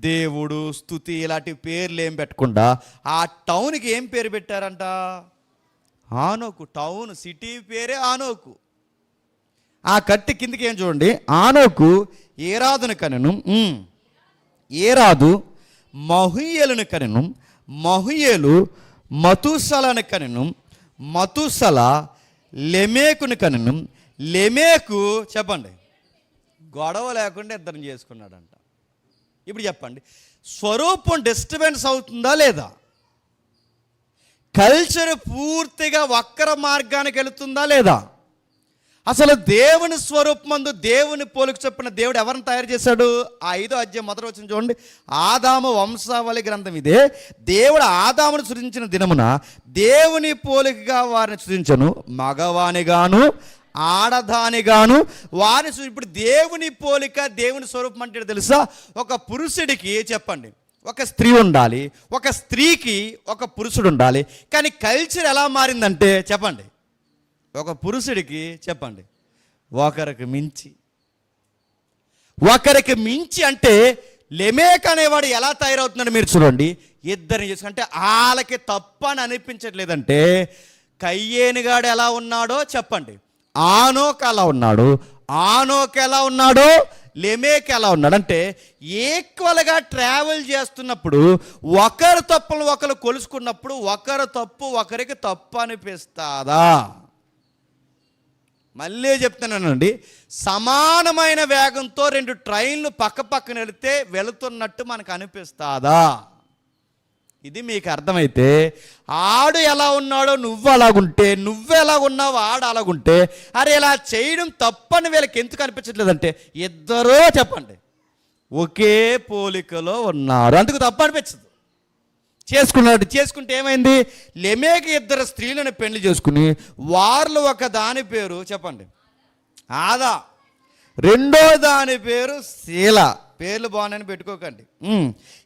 దేవుడు, స్తుతి ఇలాంటి పేర్లు ఏం పెట్టకుండా ఆ టౌన్కి ఏం పేరు పెట్టారంట? హానోకు. టౌన్ సిటీ పేరే హానోకు. ఆ కట్టి కిందకి ఏం చూడండి, హానోకు ఏరాదును కనెను, ఏరాదు మహుయేలును కనెను, మహుయేలు మతుసలను కనెను, మతుసల లెమేకును కనెను, లెమేకు చెప్పండి గొడవ లేకుండా ఇద్దరం చేసుకున్నాడంట. ఇప్పుడు చెప్పండి, స్వరూపం డిస్టర్బెన్స్ అవుతుందా లేదా? కల్చర్ పూర్తిగా వక్ర మార్గానికి వెళుతుందా లేదా? అసలు దేవుని స్వరూపమందు దేవుని పోలిక చొప్పున దేవుడు ఎవరిని తయారు చేశాడు? ఆ 5వ అధ్యాయం మొదటి వచనం చూడండి. ఆదాము వంశావళి గ్రంథం ఇదే. దేవుడు ఆదామును సృజించిన దినమున దేవుని పోలికగా వారిని సృజించను, మగవానిగాను ఆడదానిగాను వారిని. ఇప్పుడు దేవుని పోలిక దేవుని స్వరూపం అంటే తెలుసా? ఒక పురుషుడికి చెప్పండి ఒక స్త్రీ ఉండాలి, ఒక స్త్రీకి ఒక పురుషుడు ఉండాలి. కానీ కల్చర్ ఎలా మారిందంటే చెప్పండి, ఒక పురుషుడికి చెప్పండి ఒకరికి మించి అంటే లెమేక్ అనేవాడు ఎలా తయారవుతున్నాడు మీరు చూడండి. ఇద్దరిని చేసుకుంటే వాళ్ళకి తప్ప అని అనిపించట్లేదంటే కయ్యేనుగాడు ఎలా ఉన్నాడో చెప్పండి, ఆనోక్ ఎలా ఉన్నాడు, ఆనోక్ ఎలా ఉన్నాడో లెమేక్ ఎలా ఉన్నాడు. అంటే ఈక్వల్గా ట్రావెల్ చేస్తున్నప్పుడు ఒకరు తప్పులు ఒకరు కొలుసుకున్నప్పుడు ఒకరు తప్పు ఒకరికి తప్పు అనిపిస్తాదా? మళ్ళీ చెప్తున్నానండి, సమానమైన వేగంతో 2 ట్రైన్లు పక్కన వెళుతున్నట్టు మనకు అనిపిస్తుందా? ఇది మీకు అర్థమైతే ఆడు ఎలా ఉన్నాడో నువ్వు అలాగుంటే, నువ్వు ఎలా ఉన్నావు ఆడు అలాగుంటే, అరే ఇలా చేయడం తప్పని వీళ్ళకి ఎందుకు అనిపించట్లేదంటే ఇద్దరూ చెప్పండి ఒకే పోలికలో ఉన్నారు, అందుకు తప్పు అనిపించదు. చేసుకుంటే ఏమైంది? లెమేకి 2 స్త్రీలను పెళ్లి చేసుకుని వారిలో ఒక దాని పేరు చెప్పండి ఆదా, రెండో దాని పేరు శీల. పేర్లు బాగున్నాయని పెట్టుకోకండి.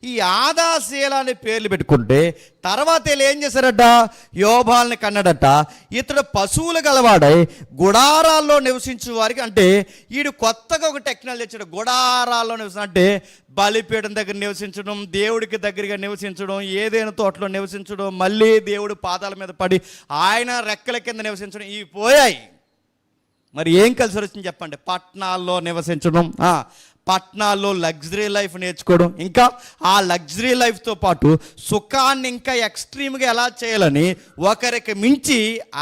ఈ ఆదా శీల అనే పేర్లు పెట్టుకుంటే తర్వాత వీళ్ళు ఏం చేశారట? యోబాల్ని కన్నాడట. ఇతడు పశువులు గలవాడై గుడారాల్లో నివసించే వారికి, అంటే వీడు కొత్తగా ఒక టెక్నాలజీ తెచ్చాడు. గుడారాల్లో నివసించడం అంటే బలిపీఠం దగ్గర నివసించడం, దేవుడికి దగ్గరగా నివసించడం, ఏదైనా తోటలో నివసించడం, మళ్ళీ దేవుడు పాదాల మీద పడి ఆయన రెక్కల కింద నివసించడం, ఇవి పోయాయి. మరి ఏం కలిసి వచ్చింది చెప్పండి? పట్టణాల్లో నివసించడం, పట్టణాల్లో లగ్జరీ లైఫ్ నేర్చుకోవడం, ఇంకా ఆ లగ్జరీ లైఫ్తో పాటు సుఖాన్ని ఇంకా ఎక్స్ట్రీమ్గా ఎలా చేయాలని ఒకరికి మించి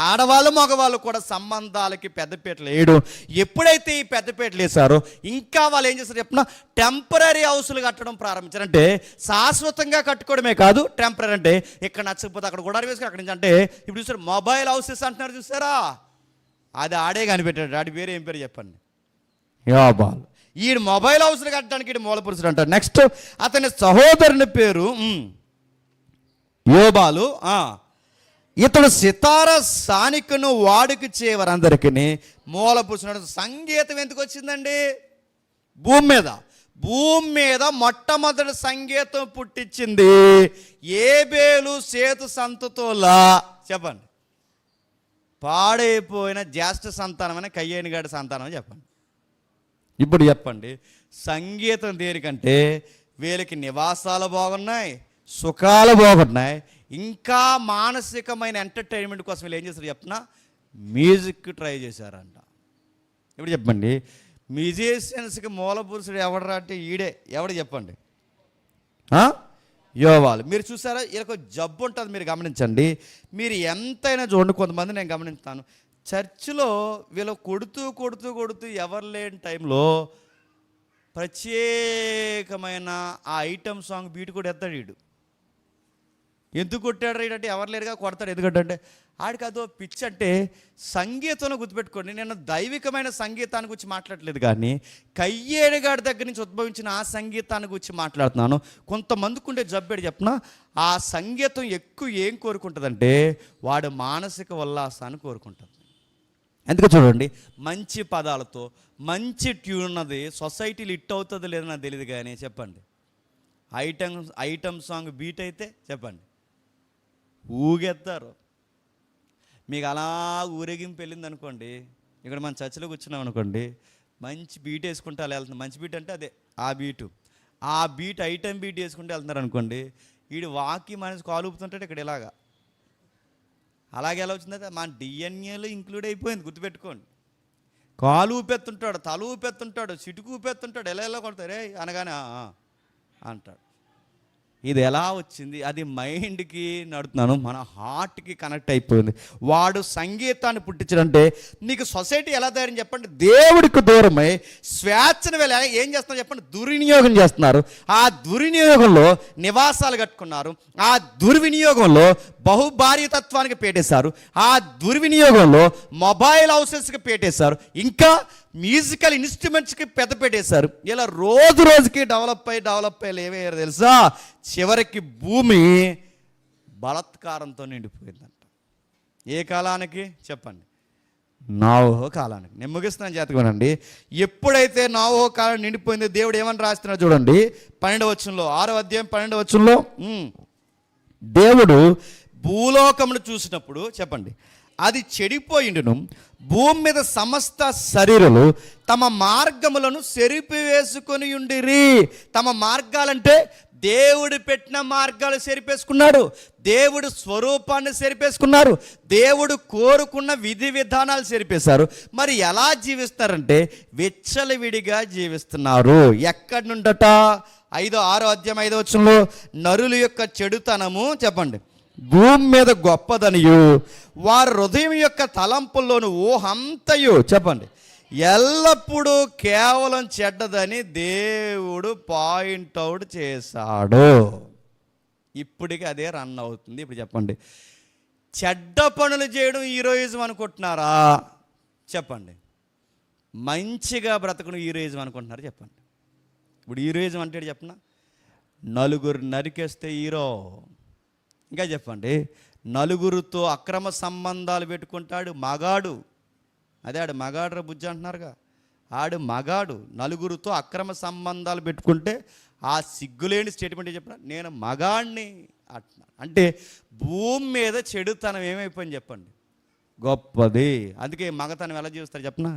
ఆడవాళ్ళు మగవాళ్ళు కూడా సంబంధాలకి పెద్దపీటలు వేయడం. ఎప్పుడైతే ఈ పెద్దపీటలు వేసారో ఇంకా వాళ్ళు ఏం చేస్తారు చెప్పిన టెంపరీ హౌస్లు కట్టడం ప్రారంభించారంటే శాశ్వతంగా కట్టుకోవడమే కాదు, టెంపరీ అంటే ఇక్కడ నచ్చకపోతే అక్కడ కూడా వేసుకుని అక్కడి నుంచి, అంటే ఇప్పుడు చూసారు మొబైల్ హౌసెస్ అంటున్నారు చూసారా, అది ఆడే కనిపెట్టాడు. ఆడి పేరు ఏం పేరు చెప్పండి? యోబాలు. ఈ మొబైల్ హౌస్లు కట్టడానికి ఈడు మూల పురుషుడు అంటారు. నెక్స్ట్ అతని సహోదరుని పేరు యోబాలు. ఇతడు సితార సానికను వాడుక చేయవారందరికీ మూల పురుషుడు. సంగీతం ఎందుకు వచ్చిందండి? భూమి మీద మొట్టమొదటి సంగీతం పుట్టించింది ఏబేలు సేతు సంతతోలా చెప్పండి. పాడైపోయిన జ్యేష్ఠ సంతానమైన కయ్యేని గాడి సంతానం చెప్పండి. ఇప్పుడు చెప్పండి, సంగీతం దేనికంటే వీళ్ళకి నివాసాలు బాగున్నాయి, సుఖాలు బాగున్నాయి, ఇంకా మానసికమైన ఎంటర్టైన్మెంట్ కోసం వీళ్ళు ఏం చేశారు చెప్పిన మ్యూజిక్ ట్రై చేశారంట. ఇప్పుడు చెప్పండి, మ్యూజిషియన్స్కి మూల పురుషుడు ఎవడరా అంటే ఈడే. ఎవడు చెప్పండి? యోవాలు. మీరు చూసారా, వీళ్ళకి జబ్బు ఉంటుంది, మీరు గమనించండి. మీరు ఎంతైనా చూడండి, కొంతమంది నేను గమనిస్తాను చర్చిలో వీళ్ళు కొడుతూ ఎవరు లేని టైంలో ప్రత్యేకమైన ఆ ఐటమ్ సాంగ్ బీట్ కూడా ఎత్తాడు వీడు. ఎందుకు కొట్టాడు ఏంటంటే ఎవరు లేరుగా కొడతాడు. ఎందుకంటే ఆడికి అదో పిచ్చి. అంటే సంగీతంలో గుర్తుపెట్టుకోండి, నేను దైవికమైన సంగీతాన్ని గురించి మాట్లాడలేదు, కానీ కయ్యేడుగాడి దగ్గర నుంచి ఉద్భవించిన ఆ సంగీతాన్ని గురించి మాట్లాడుతున్నాను. కొంతమందికి ఉండే జబ్బేడు చెప్పిన ఆ సంగీతం ఎక్కువ ఏం కోరుకుంటుందంటే వాడు మానసిక ఉల్లాసాన్ని కోరుకుంటుంది. ఎందుకు చూడండి, మంచి పదాలతో మంచి ట్యూన్ ఉన్నది సొసైటీలో హిట్ అవుతుందో లేదో నాకు తెలియదు, కానీ చెప్పండి ఐటమ్ సాంగ్ బీట్ అయితే చెప్పండి ఊగెత్తారు. మీకు అలా ఊరేగింపు వెళ్ళింది అనుకోండి, ఇక్కడ మన చర్చిలో కూర్చున్నాం అనుకోండి, మంచి బీట్ వేసుకుంటే అలా వెళ్తుంది. మంచి బీట్ అంటే అదే ఆ బీట్ ఐటమ్ బీట్ వేసుకుంటే వెళ్తున్నారు అనుకోండి, వీడు వాకి మనిషి కాలు ఊపుతుంటాడు ఇక్కడ ఇలాగా. అలాగే ఎలా వచ్చిందంటే మన డిఎన్ఏలో ఇంక్లూడ్ అయిపోయింది, గుర్తుపెట్టుకోండి. కాలు ఊపెత్తుంటాడు, తల ఊపెత్తుంటాడు, చిటుకు ఊపెత్తుంటాడు, ఎలా కొడతారే అనగానే అంటాడు. ఇది ఎలా వచ్చింది? అది మైండ్కి నడుతున్నాను, మన హార్ట్కి కనెక్ట్ అయిపోయింది. వాడు సంగీతాన్ని పుట్టించాడంటే నీకు సొసైటీ ఎలా ధైర్యం చెప్పండి? దేవుడికి దూరమై స్వేచ్ఛను వెళ్ళి ఏం చేస్తున్నారు చెప్పండి? దుర్వినియోగం చేస్తున్నారు. ఆ దుర్వినియోగంలో నివాసాలు కట్టుకున్నారు, ఆ దుర్వినియోగంలో బహుభార్యతత్వానికి పెట్టేశారు, ఆ దుర్వినియోగంలో మొబైల్ హౌసెస్కి పెట్టేశారు, ఇంకా మ్యూజికల్ ఇన్స్ట్రుమెంట్స్కి పెద్ద పెట్టేశారు. ఇలా రోజుకి డెవలప్ అయ్యి ఏమయ్యారు తెలుసా? చివరికి భూమి బలాత్కారంతో నిండిపోయిందంట. ఏ కాలానికి చెప్పండి? నోవహు కాలానికి. నేను ముగిస్తున్నాను జాతకమనండి. ఎప్పుడైతే నోవహు కాలం నిండిపోయిందో దేవుడు ఏమని రాస్తున్నాడు చూడండి, 12వ వచనంలో, 6వ అధ్యాయం 12వ వచనంలో, దేవుడు భూలోకమును చూసినప్పుడు చెప్పండి అది చెడిపోయిండును, భూమి మీద సమస్త శరీరులు తమ మార్గములను చెరిపివేసుకొని ఉండిరి. తమ మార్గాలంటే దేవుడు పెట్టిన మార్గాలు చెరిపేసుకున్నాడు, దేవుడు స్వరూపాన్ని చెరిపేసుకున్నారు, దేవుడు కోరుకున్న విధి విధానాలు చెరిపేశారు. మరి ఎలా జీవిస్తారంటే విచ్చలవిడిగా జీవిస్తున్నారు. ఎక్కడి నుండట? 6వ అధ్యాయం 5వ వచనంలో, నరుల యొక్క చెడుతనము చెప్పండి భూమి మీద గొప్పదనియు వారి హృదయం యొక్క తలంపుల్లోని ఊహంతయు చెప్పండి ఎల్లప్పుడూ కేవలం చెడ్డదని దేవుడు పాయింట్అవుట్ చేశాడు. ఇప్పటికి అదే రన్ అవుతుంది. ఇప్పుడు చెప్పండి, చెడ్డ పనులు చేయడం హీరోయిజం అనుకుంటున్నారా? చెప్పండి. మంచిగా బ్రతకడం హీరోయిజం అనుకుంటున్నారా? చెప్పండి. ఇప్పుడు హీరోయిజం అంటే చెప్పనా, నలుగురు నరికేస్తే హీరో. ఇంకా చెప్పండి, నలుగురితో అక్రమ సంబంధాలు పెట్టుకుంటాడు మగాడు. అదే ఆడు మగాడు బుజ్జి అంటున్నారుగా, ఆడు మగాడు. నలుగురితో అక్రమ సంబంధాలు పెట్టుకుంటే ఆ సిగ్గులేని స్టేట్మెంట్ చెప్పిన నేను మగాడిని అంటున్నాను. అంటే భూమి మీద చెడుతనం ఏమైపోయింది చెప్పండి, గొప్పది. అందుకే మగతనం ఎలా చూస్తారు చెప్పనా,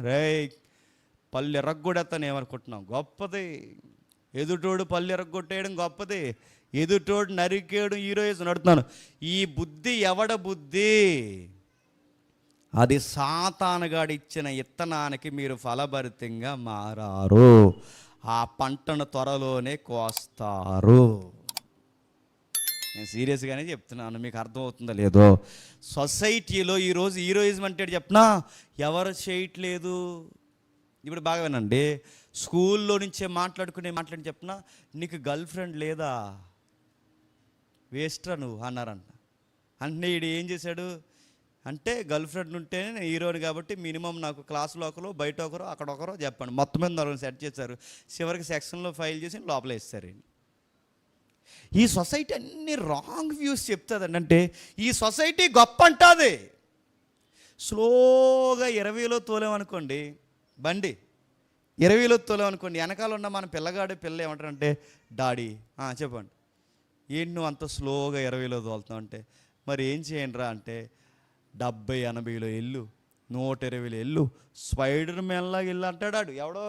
పళ్ళు ఎరగొడతాను ఏమనుకుంటున్నాం, గొప్పది. ఎదుటోడు పళ్ళు ఎరగొట్టేయడం గొప్పది, ఎదుటోడు నరికేయడం హీరోయిజం నడుతున్నాను. ఈ బుద్ధి ఎవడ బుద్ధి? అది సాతానుగాడు ఇచ్చిన ఇత్తనానికి మీరు ఫలభరితంగా మారారు. ఆ పంటను త్వరలోనే కోస్తారు. నేను సీరియస్గానే చెప్తున్నాను, మీకు అర్థమవుతుందో లేదో. సొసైటీలో ఈరోజు హీరోయిజం అంటే చెప్పనా ఎవరు చేయట్లేదు. ఇప్పుడు బాగా వినండి, స్కూల్లో నుంచే మాట్లాడి చెప్పనా, నీకు గర్ల్ ఫ్రెండ్ లేదా, వేస్ట్రా నువ్వు అన్నారంట. అంటే వీడు ఏం చేశాడు అంటే, గర్ల్ ఫ్రెండ్ ఉంటేనే నేను హీరోని కాబట్టి మినిమం నాకు క్లాసులో ఒకరు బయట ఒకరు అక్కడ ఒకరు చెప్పండి, మొత్తం మీద నలుగురు సెట్ చేశారు. చివరికి సెక్షన్లో ఫైల్ చేసి లోపల వేస్తారు. ఈ సొసైటీ అన్ని రాంగ్ వ్యూస్ చెప్తుందండి. అంటే ఈ సొసైటీ గొప్ప అంటుంది. స్లోగా 20లో తోలేమనుకోండి బండి, 20లో తోలేమనుకోండి, వెనకాల ఉన్న మన పిల్ల ఏమంటారంటే డాడీ చెప్పండి, ఏంటి నువ్వు అంత స్లోగా 20లో తోలుతావు అంటే, మరి ఏం చేయండి రా అంటే 70-80లో వెళ్ళు, 120లో వెళ్ళు, స్పైడర్ మ్యాన్లాగా వెళ్ళు అంటాడు. ఆడు ఎవడో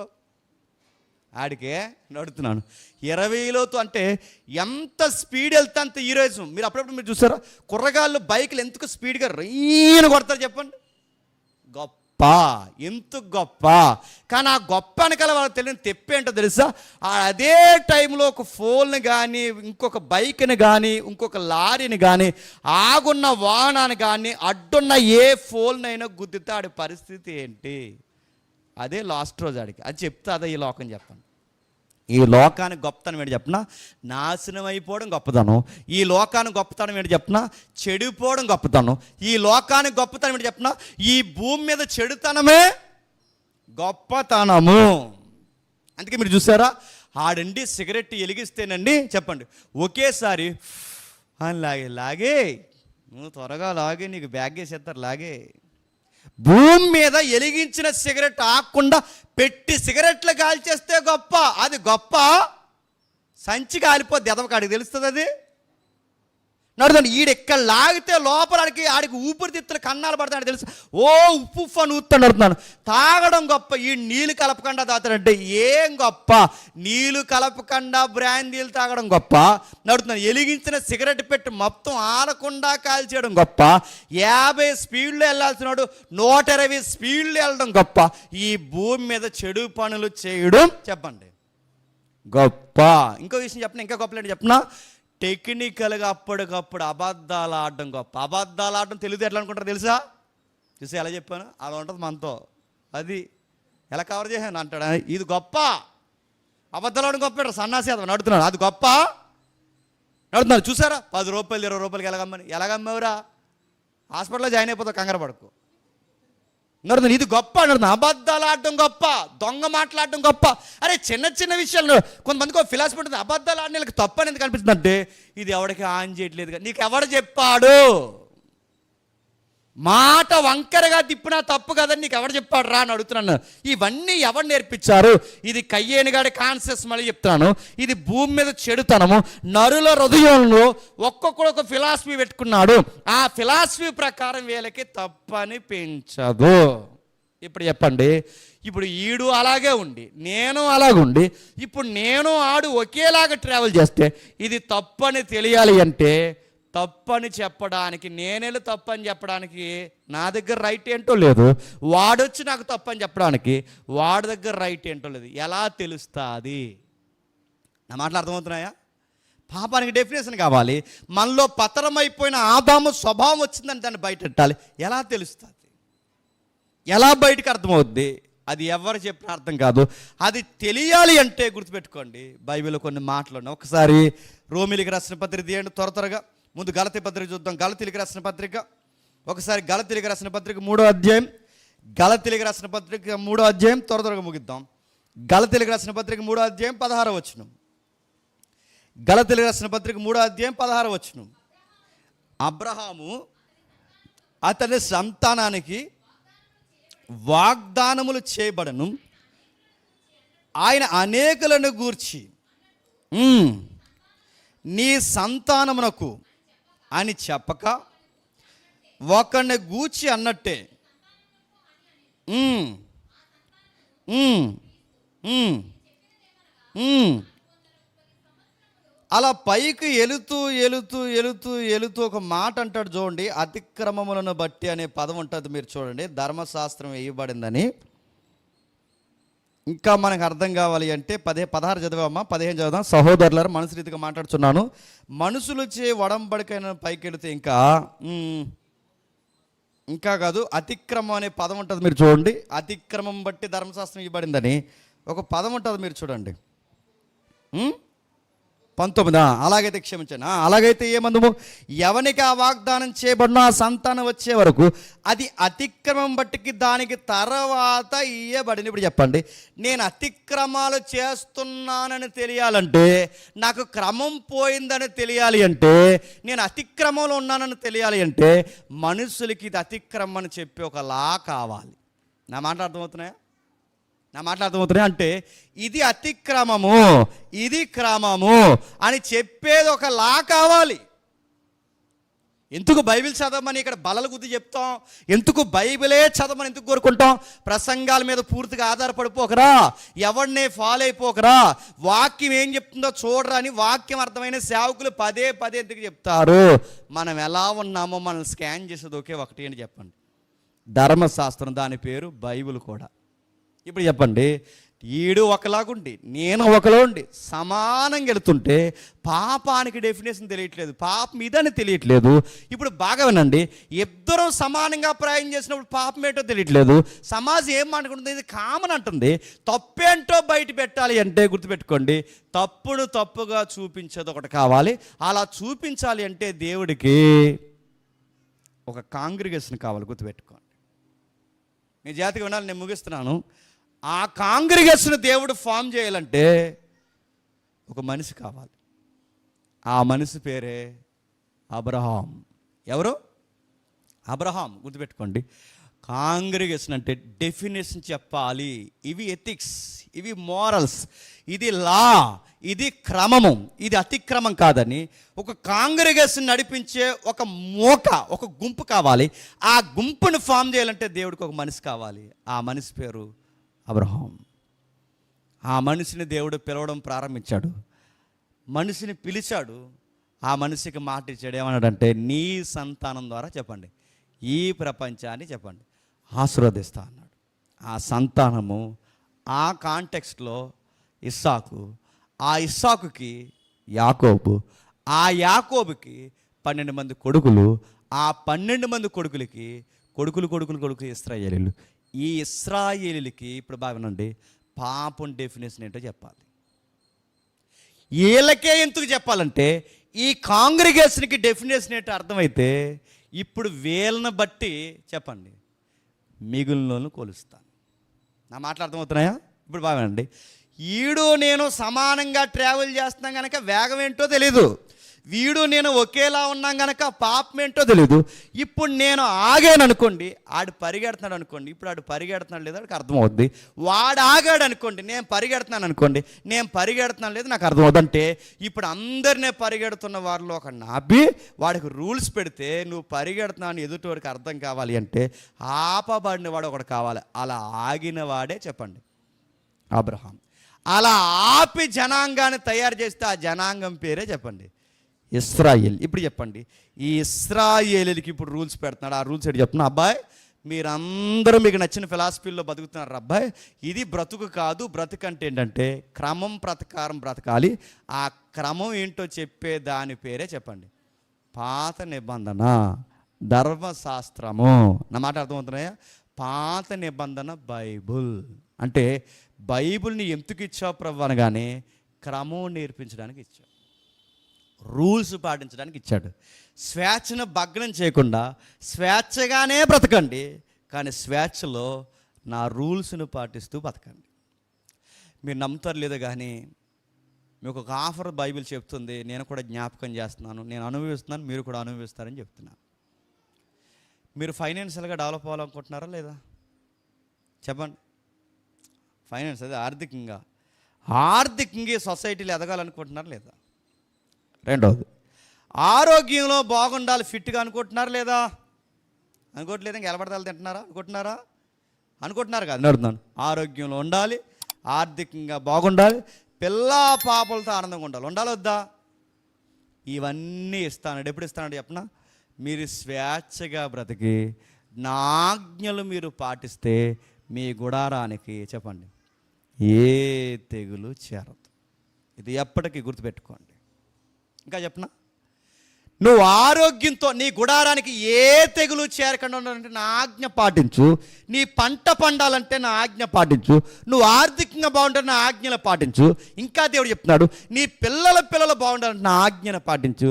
ఆడికే నడుతున్నాను 20లోతో. అంటే ఎంత స్పీడ్ వెళ్తే అంత హీరోయిజం. మీరు అప్పుడప్పుడు మీరు చూసారా, కుర్రగాళ్ళు బైకులు ఎందుకు స్పీడ్గా రైలు కొడతారు చెప్పండి, గొప్ప, ఎంత గొప్ప. కానీ ఆ గొప్ప వెనకాల వాళ్ళకి తెలియని తెప్పేంటో తెలుసా, అదే టైంలో ఒక ఫోన్ని కానీ, ఇంకొక బైక్ని కానీ, ఇంకొక లారీని కానీ, ఆగున్న వాహనాన్ని కానీ, అడ్డున్న ఏ ఫోన్నైనా గుద్దితే ఆడి పరిస్థితి ఏంటి? అదే లాస్ట్ రోజు ఆడికి అది చెప్తే అదే ఈ లోకం. చెప్పండి, ఈ లోకానికి గొప్పతనం ఏంటి చెప్పనా, నాశనం అయిపోవడం గొప్పతనం. ఈ లోకానికి గొప్పతనం ఏంటి చెప్పనా, చెడిపోవడం గొప్పతనం. ఈ లోకానికి గొప్పతనం ఏంటి చెప్పనా, ఈ భూమి మీద చెడుతనమే గొప్పతనము. అందుకే మీరు చూసారా, ఆడండి సిగరెట్ వెలిగిస్తేనండి చెప్పండి, ఒకేసారి లాగే నువ్వు త్వరగా లాగే, నీకు బ్యాగ్ వేసేస్తారు లాగే. భూమి మీద వెలిగించిన సిగరెట్ ఆకుండా పెట్టి సిగరెట్లు కాల్చేస్తే గొప్ప, అది గొప్ప. సంచి కాలిపోద్ది ఎదవకాడికి తెలుస్తుంది అది నడుదండి. ఈడెక్కడ లాగితే లోపలికి ఆడికి ఊపిరితిత్తులు కన్నాలు పడతాడు తెలుసు. ఓ ఉప్పు అని ఊస్తాను నడుతున్నాను. తాగడం గొప్ప, ఈ నీళ్ళు కలపకుండా తాగుతాడంటే ఏం గొప్ప? నీళ్ళు కలపకుండా బ్రాందీలు తాగడం గొప్ప నడుతున్నాను. వెలిగించిన సిగరెట్ పెట్టి మొత్తం ఆనకుండా కాల్చేయడం గొప్ప. 50 స్పీడ్లో వెళ్ళాల్సినాడు 120 స్పీడ్లో వెళ్ళడం గొప్ప. ఈ భూమి మీద చెడు పనులు చేయడం చెప్పండి గొప్ప. ఇంకో విషయం చెప్పిన, ఇంకా గొప్పలేంటి చెప్పిన, టెక్నికల్గా అప్పటికప్పుడు అబద్ధాలు ఆడడం గొప్ప. అబద్ధాలు ఆడడం తెలుగు ఎట్లా అనుకుంటారు తెలుసా? చూసి ఎలా చెప్పాను అలా ఉంటుంది మనతో. అది ఎలా కవర్ చేశాను అంటాడు, ఇది గొప్ప. అబద్ధాలు ఆడడం గొప్ప, సన్నాసి అతను నడుతున్నాడు, అది గొప్ప నడుతున్నాడు. చూసారా 10 రూపాయలు 20 రూపాయలకి ఎలాగమ్మవురా, హాస్పిటల్లో జాయిన్ అయిపోతావు, కంగారు పడుకో. నడుతుంది, ఇది గొప్ప నడుతుంది. అబద్ధాలు ఆడడం గొప్ప, దొంగ మాట్లాడడం గొప్ప. అరే చిన్న చిన్న విషయాలు కొంతమందికి ఒక ఫిలాసఫీ ఉంటుంది, అబద్ధాలు ఆడిన వాళ్ళకి తప్పు అని ఎందుకు అనిపిస్తుంది అంటే, ఇది ఎవరికి ఆన్ చేయట్లేదు, నీకు ఎవడు చెప్పాడు? మాట వంకరగా తిప్పినా తప్పు కదని నీకు ఎవడు చెప్పాడు రా అని అడుగుతున్నాను. ఇవన్నీ ఎవరు నేర్పించారు? ఇది కయ్యేనిగాడి కాన్షియస్. మళ్ళీ చెప్తున్నాను, ఇది భూమి మీద చెడుతనము. నరుల హృదయంలో ఒక్కొక్కడు ఒక ఫిలాసఫీ పెట్టుకున్నాడు. ఆ ఫిలాసఫీ ప్రకారం వీళ్ళకి తప్పని పెంచదు. ఇప్పుడు చెప్పండి, ఇప్పుడు ఈడు అలాగే ఉండి నేను అలాగుండి ఇప్పుడు నేను ఆడు ఒకేలాగా ట్రావెల్ చేస్తే ఇది తప్పని తెలియాలి అంటే, తప్పని చెప్పడానికి నేనేళ్ళు తప్పని చెప్పడానికి నా దగ్గర రైట్ ఏంటో లేదు, వాడొచ్చి నాకు తప్పని చెప్పడానికి వాడి దగ్గర రైట్ ఏంటో లేదు. ఎలా తెలుస్తుంది? నా మాటలు అర్థమవుతున్నాయా? పాపానికి డెఫినేషన్ కావాలి. మనలో పతనమైపోయిన ఆదాము స్వభావం వచ్చిందని దాన్ని బయటెట్టాలి. ఎలా తెలుస్తుంది? ఎలా బయటకు అర్థమవుద్ది? అది ఎవరు చెప్పిన అర్థం కాదు. అది తెలియాలి అంటే గుర్తుపెట్టుకోండి, బైబిల్లో కొన్ని మాటలు ఉన్నాయి. ఒకసారి రోమిలికి రాసిన పత్రిక తీయండి త్వరగా. ముందు గలతీ పత్రిక చూద్దాం. గలతీలికి రాసిన పత్రిక, ఒకసారి గలతీలికి రాసిన పత్రిక 3వ అధ్యాయం. గలతీలికి రాసిన పత్రిక 3వ అధ్యాయం త్వరగా ముగిద్దాం. గలతీలికి రాసిన పత్రిక 3వ అధ్యాయం 16వ వచనం. గలతీలికి రాసిన పత్రిక 3వ అధ్యాయం 16వ వచనం. అబ్రహాము అతని సంతానానికి వాగ్దానములు చేయబడను, ఆయన అనేకులను గూర్చి నీ సంతానమునకు అని చెప్పక ఒకరిని గూర్చి అన్నట్టే అలా పైకి ఎలుతూ ఎలుతూ ఎలుతూ ఎలుతూ ఒక మాట అంటాడు చూడండి. అతిక్రమములను బట్టి అనే పదం ఉంటుంది, మీరు చూడండి. ధర్మశాస్త్రం వేయబడిందని. ఇంకా మనకు అర్థం కావాలి అంటే 16 చదివామా, 15 చదువుదాం. సహోదరులారా, మనసు రీతిగా మాట్లాడుతున్నాను. మనుషులు చే వడంబడికైన పైకి వెళితే ఇంకా కాదు, అతిక్రమం అనే పదం ఉంటుంది, మీరు చూడండి. అతిక్రమం బట్టి ధర్మశాస్త్రం ఇవ్వబడిందని ఒక పదం ఉంటుంది, మీరు చూడండి. 19. అలాగైతే క్షమించండి. అలాగైతే ఏమందుము, ఎవనికి ఆ వాగ్దానం చేయబడిన ఆ సంతానం వచ్చే వరకు అది అతిక్రమం బట్టికి దానికి తర్వాత ఇయ్యబడింది. ఇప్పుడు చెప్పండి, నేను అతిక్రమాలు చేస్తున్నానని తెలియాలంటే, నాకు క్రమం పోయిందని తెలియాలి అంటే, నేను అతిక్రమంలో ఉన్నానని తెలియాలి అంటే, మనుషులకి ఇది అతిక్రమం అని చెప్పి ఒక లా కావాలి. నా మాటలు అర్థమవుతున్నాయా? అంటే ఇది అతిక్రమము, ఇది క్రమము అని చెప్పేది ఒక లా కావాలి. ఎందుకు బైబిల్ చదవమని ఇక్కడ బలల గుద్ది చెప్తాం? ఎందుకు బైబిలే చదవమని ఎందుకు కోరుకుంటాం? ప్రసంగాల మీద పూర్తిగా ఆధారపడిపోకరా, ఎవరినే ఫాలో అయిపోకరా, వాక్యం ఏం చెప్తుందో చూడరా అని వాక్యం అర్థమైన సేవకులు పదే ఎందుకు చెప్తారు? మనం ఎలా ఉన్నామో మనల్ని స్కాన్ చేసేది ఒకే ఒకటి అని చెప్పండి, ధర్మశాస్త్రం. దాని పేరు బైబిల్ కూడా. ఇప్పుడు చెప్పండి, ఈడు ఒకలాగుండి నేను ఒకలా ఉండి సమానంగా వెళుతుంటే పాపానికి డెఫినేషన్ తెలియట్లేదు, పాపం ఇదని తెలియట్లేదు. ఇప్పుడు బాగా వినండి, ఇద్దరం సమానంగా ప్రయాణం చేసినప్పుడు పాపం ఏంటో తెలియట్లేదు. సమాజం ఏం మాట్లాడుతుంది? ఇది కామన్ అంటుంది. తప్పేంటో బయట పెట్టాలి అంటే గుర్తుపెట్టుకోండి, తప్పును తప్పుగా చూపించేది ఒకటి కావాలి. అలా చూపించాలి అంటే దేవుడికి ఒక కాంగ్రిగేషన్ కావాలి. గుర్తుపెట్టుకోండి, మీ జాతికి వినాలి, నేను ముగిస్తున్నాను. ఆ కాంగ్రిగేషన్ దేవుడు ఫామ్ చేయాలంటే ఒక మనిషి కావాలి. ఆ మనిషి పేరే అబ్రహాం. ఎవరు? అబ్రహాం. గుర్తుపెట్టుకోండి, కాంగ్రిగేషన్ అంటే డెఫినేషన్ చెప్పాలి. ఇవి ఎథిక్స్, ఇవి మోరల్స్, ఇది లా, ఇది క్రమము, ఇది అతిక్రమం కాదని ఒక కాంగ్రిగేషన్ నడిపించే ఒక ఒక గుంపు కావాలి. ఆ గుంపును ఫామ్ చేయాలంటే దేవుడికి ఒక మనిషి కావాలి. ఆ మనిషి పేరు అబ్రహాం. ఆ మనిషిని దేవుడు పిలవడం ప్రారంభించాడు, మనిషిని పిలిచాడు. ఆ మనిషికి మాట ఇచ్చాడు, ఏమన్నాడంటే, నీ సంతానం ద్వారా చెప్పండి ఈ ప్రపంచాన్ని చెప్పండి ఆశీర్వదిస్తా అన్నాడు. ఆ సంతానము ఆ కాంటెక్స్ట్లో ఇస్సాకు, ఆ ఇస్సాకుకి యాకోబు, ఆ యాకోబుకి 12 మంది కొడుకులు, ఆ 12 మంది కొడుకులకి కొడుకులు ఇశ్రాయేలీలు. ఈ ఇశ్రాయేలీలకి ఇప్పుడు బాగానండి, పాపం డెఫినేషన్ ఏంటో చెప్పాలి. వీళ్ళకే ఎందుకు చెప్పాలంటే, ఈ కాంగ్రిగేషన్కి డెఫినేషన్ ఏంటో అర్థమైతే ఇప్పుడు వీళ్ళని బట్టి చెప్పండి మిగులును కొలుస్తాను. నా మాటలు అర్థమవుతున్నాయా? ఇప్పుడు బాగానండి, ఈడు నేను సమానంగా ట్రావెల్ చేస్తున్నాం కనుక వేగం ఏంటో తెలీదు, వీడు నేను ఒకేలా ఉన్నాం కనుక పాపం ఏంటో తెలీదు. ఇప్పుడు నేను ఆగాను అనుకోండి, ఆడు పరిగెడుతున్నాడు అనుకోండి, ఇప్పుడు ఆడు పరిగెడుతున్నాడు లేదా నాకు అర్థమవుద్ది. వాడు ఆగాడు అనుకోండి, నేను పరిగెడుతున్నాను అనుకోండి, నేను పరిగెడుతున్నాను లేదు నాకు అర్థమవుద్ది. అంటే ఇప్పుడు అందరినీ పరిగెడుతున్న వారిలో ఒక నాబి వాడికి రూల్స్ పెడితే, నువ్వు పరిగెడుతున్నావు ఎదుటివాడికి అర్థం కావాలి అంటే ఆపబడిన వాడు ఒకడు కావాలి. అలా ఆగిన వాడే చెప్పండి అబ్రహాం. అలా ఆపి జనాంగాన్ని తయారు చేస్తే ఆ జనాంగం పేరే చెప్పండి ఇశ్రాయేల్. ఇప్పుడు చెప్పండి, ఈ ఇశ్రాయేలీలకి ఇప్పుడు రూల్స్ పెడుతున్నాడు. ఆ రూల్స్ ఏంటి చెప్తున్నా? అబ్బాయి మీరందరూ మీకు నచ్చిన ఫిలాసఫీల్లో బతుకుతున్నారు అబ్బాయి. ఇది బ్రతుకు కాదు. బ్రతుకు అంటే ఏంటంటే క్రమం ప్రకారం బ్రతకాలి. ఆ క్రమం ఏంటో చెప్పే దాని పేరే చెప్పండి పాత నిబంధన, ధర్మశాస్త్రము. నా మాట అర్థమవుతున్నాయా? పాత నిబంధన బైబుల్. అంటే బైబుల్ని ఎందుకు ఇచ్చావు ప్రభు అనగానే క్రమం నేర్పించడానికి ఇచ్చాడు, రూల్స్ పాటించడానికి ఇచ్చాడు. స్వేచ్ఛను భగ్నం చేయకుండా స్వేచ్ఛగానే బ్రతకండి, కానీ స్వేచ్ఛలో నా రూల్స్ను పాటిస్తూ బతకండి. మీరు నమ్ముతారు లేదో కానీ మీకు ఒక ఆఫర్ బైబిల్ చెప్తుంది. నేను కూడా జ్ఞాపకం చేస్తున్నాను, నేను అనుభవిస్తున్నాను, మీరు కూడా అనుభవిస్తారని చెప్తున్నాను. మీరు ఫైనాన్షియల్గా డెవలప్ అవ్వాలనుకుంటున్నారా లేదా? చెప్పండి. ఫైనాన్స్ అదే ఆర్థికంగా సొసైటీలో ఎదగాలనుకుంటున్నారా లేదా? రెండవది, ఆరోగ్యంలో బాగుండాలి, ఫిట్గా అనుకుంటున్నారా లేదా? అనుకోవట్లేదు. ఇంకా ఎలబడతాలు తింటున్నారా? అనుకుంటున్నారు కాదు, అడుగుతున్నాను. ఆరోగ్యంలో ఉండాలి, ఆర్థికంగా బాగుండాలి, పిల్ల పాపలతో ఆనందంగా ఉండాలి వద్దా? ఇవన్నీ ఇస్తాడు. ఎప్పుడు ఇస్తాడు చెప్పనా? మీరు స్వేచ్ఛగా బ్రతికి నా ఆజ్ఞలు మీరు పాటిస్తే మీ గుడారానికి చెప్పండి ఏ తెగులు చేరదు. ఇది ఎప్పటికీ గుర్తుపెట్టుకోండి. ఇంకా చెప్పనా? నువ్వు ఆరోగ్యంతో నీ గుడారానికి ఏ తెగులు చేరకుండా ఉండాలంటే నా ఆజ్ఞ పాటించు. నీ పంట పండాలంటే నా ఆజ్ఞ పాటించు. నువ్వు ఆర్థికంగా బాగుంటే నా ఆజ్ఞలు పాటించు. ఇంకా దేవుడు చెప్తున్నాడు, నీ పిల్లలు బాగుండాలంటే నా ఆజ్ఞను పాటించు.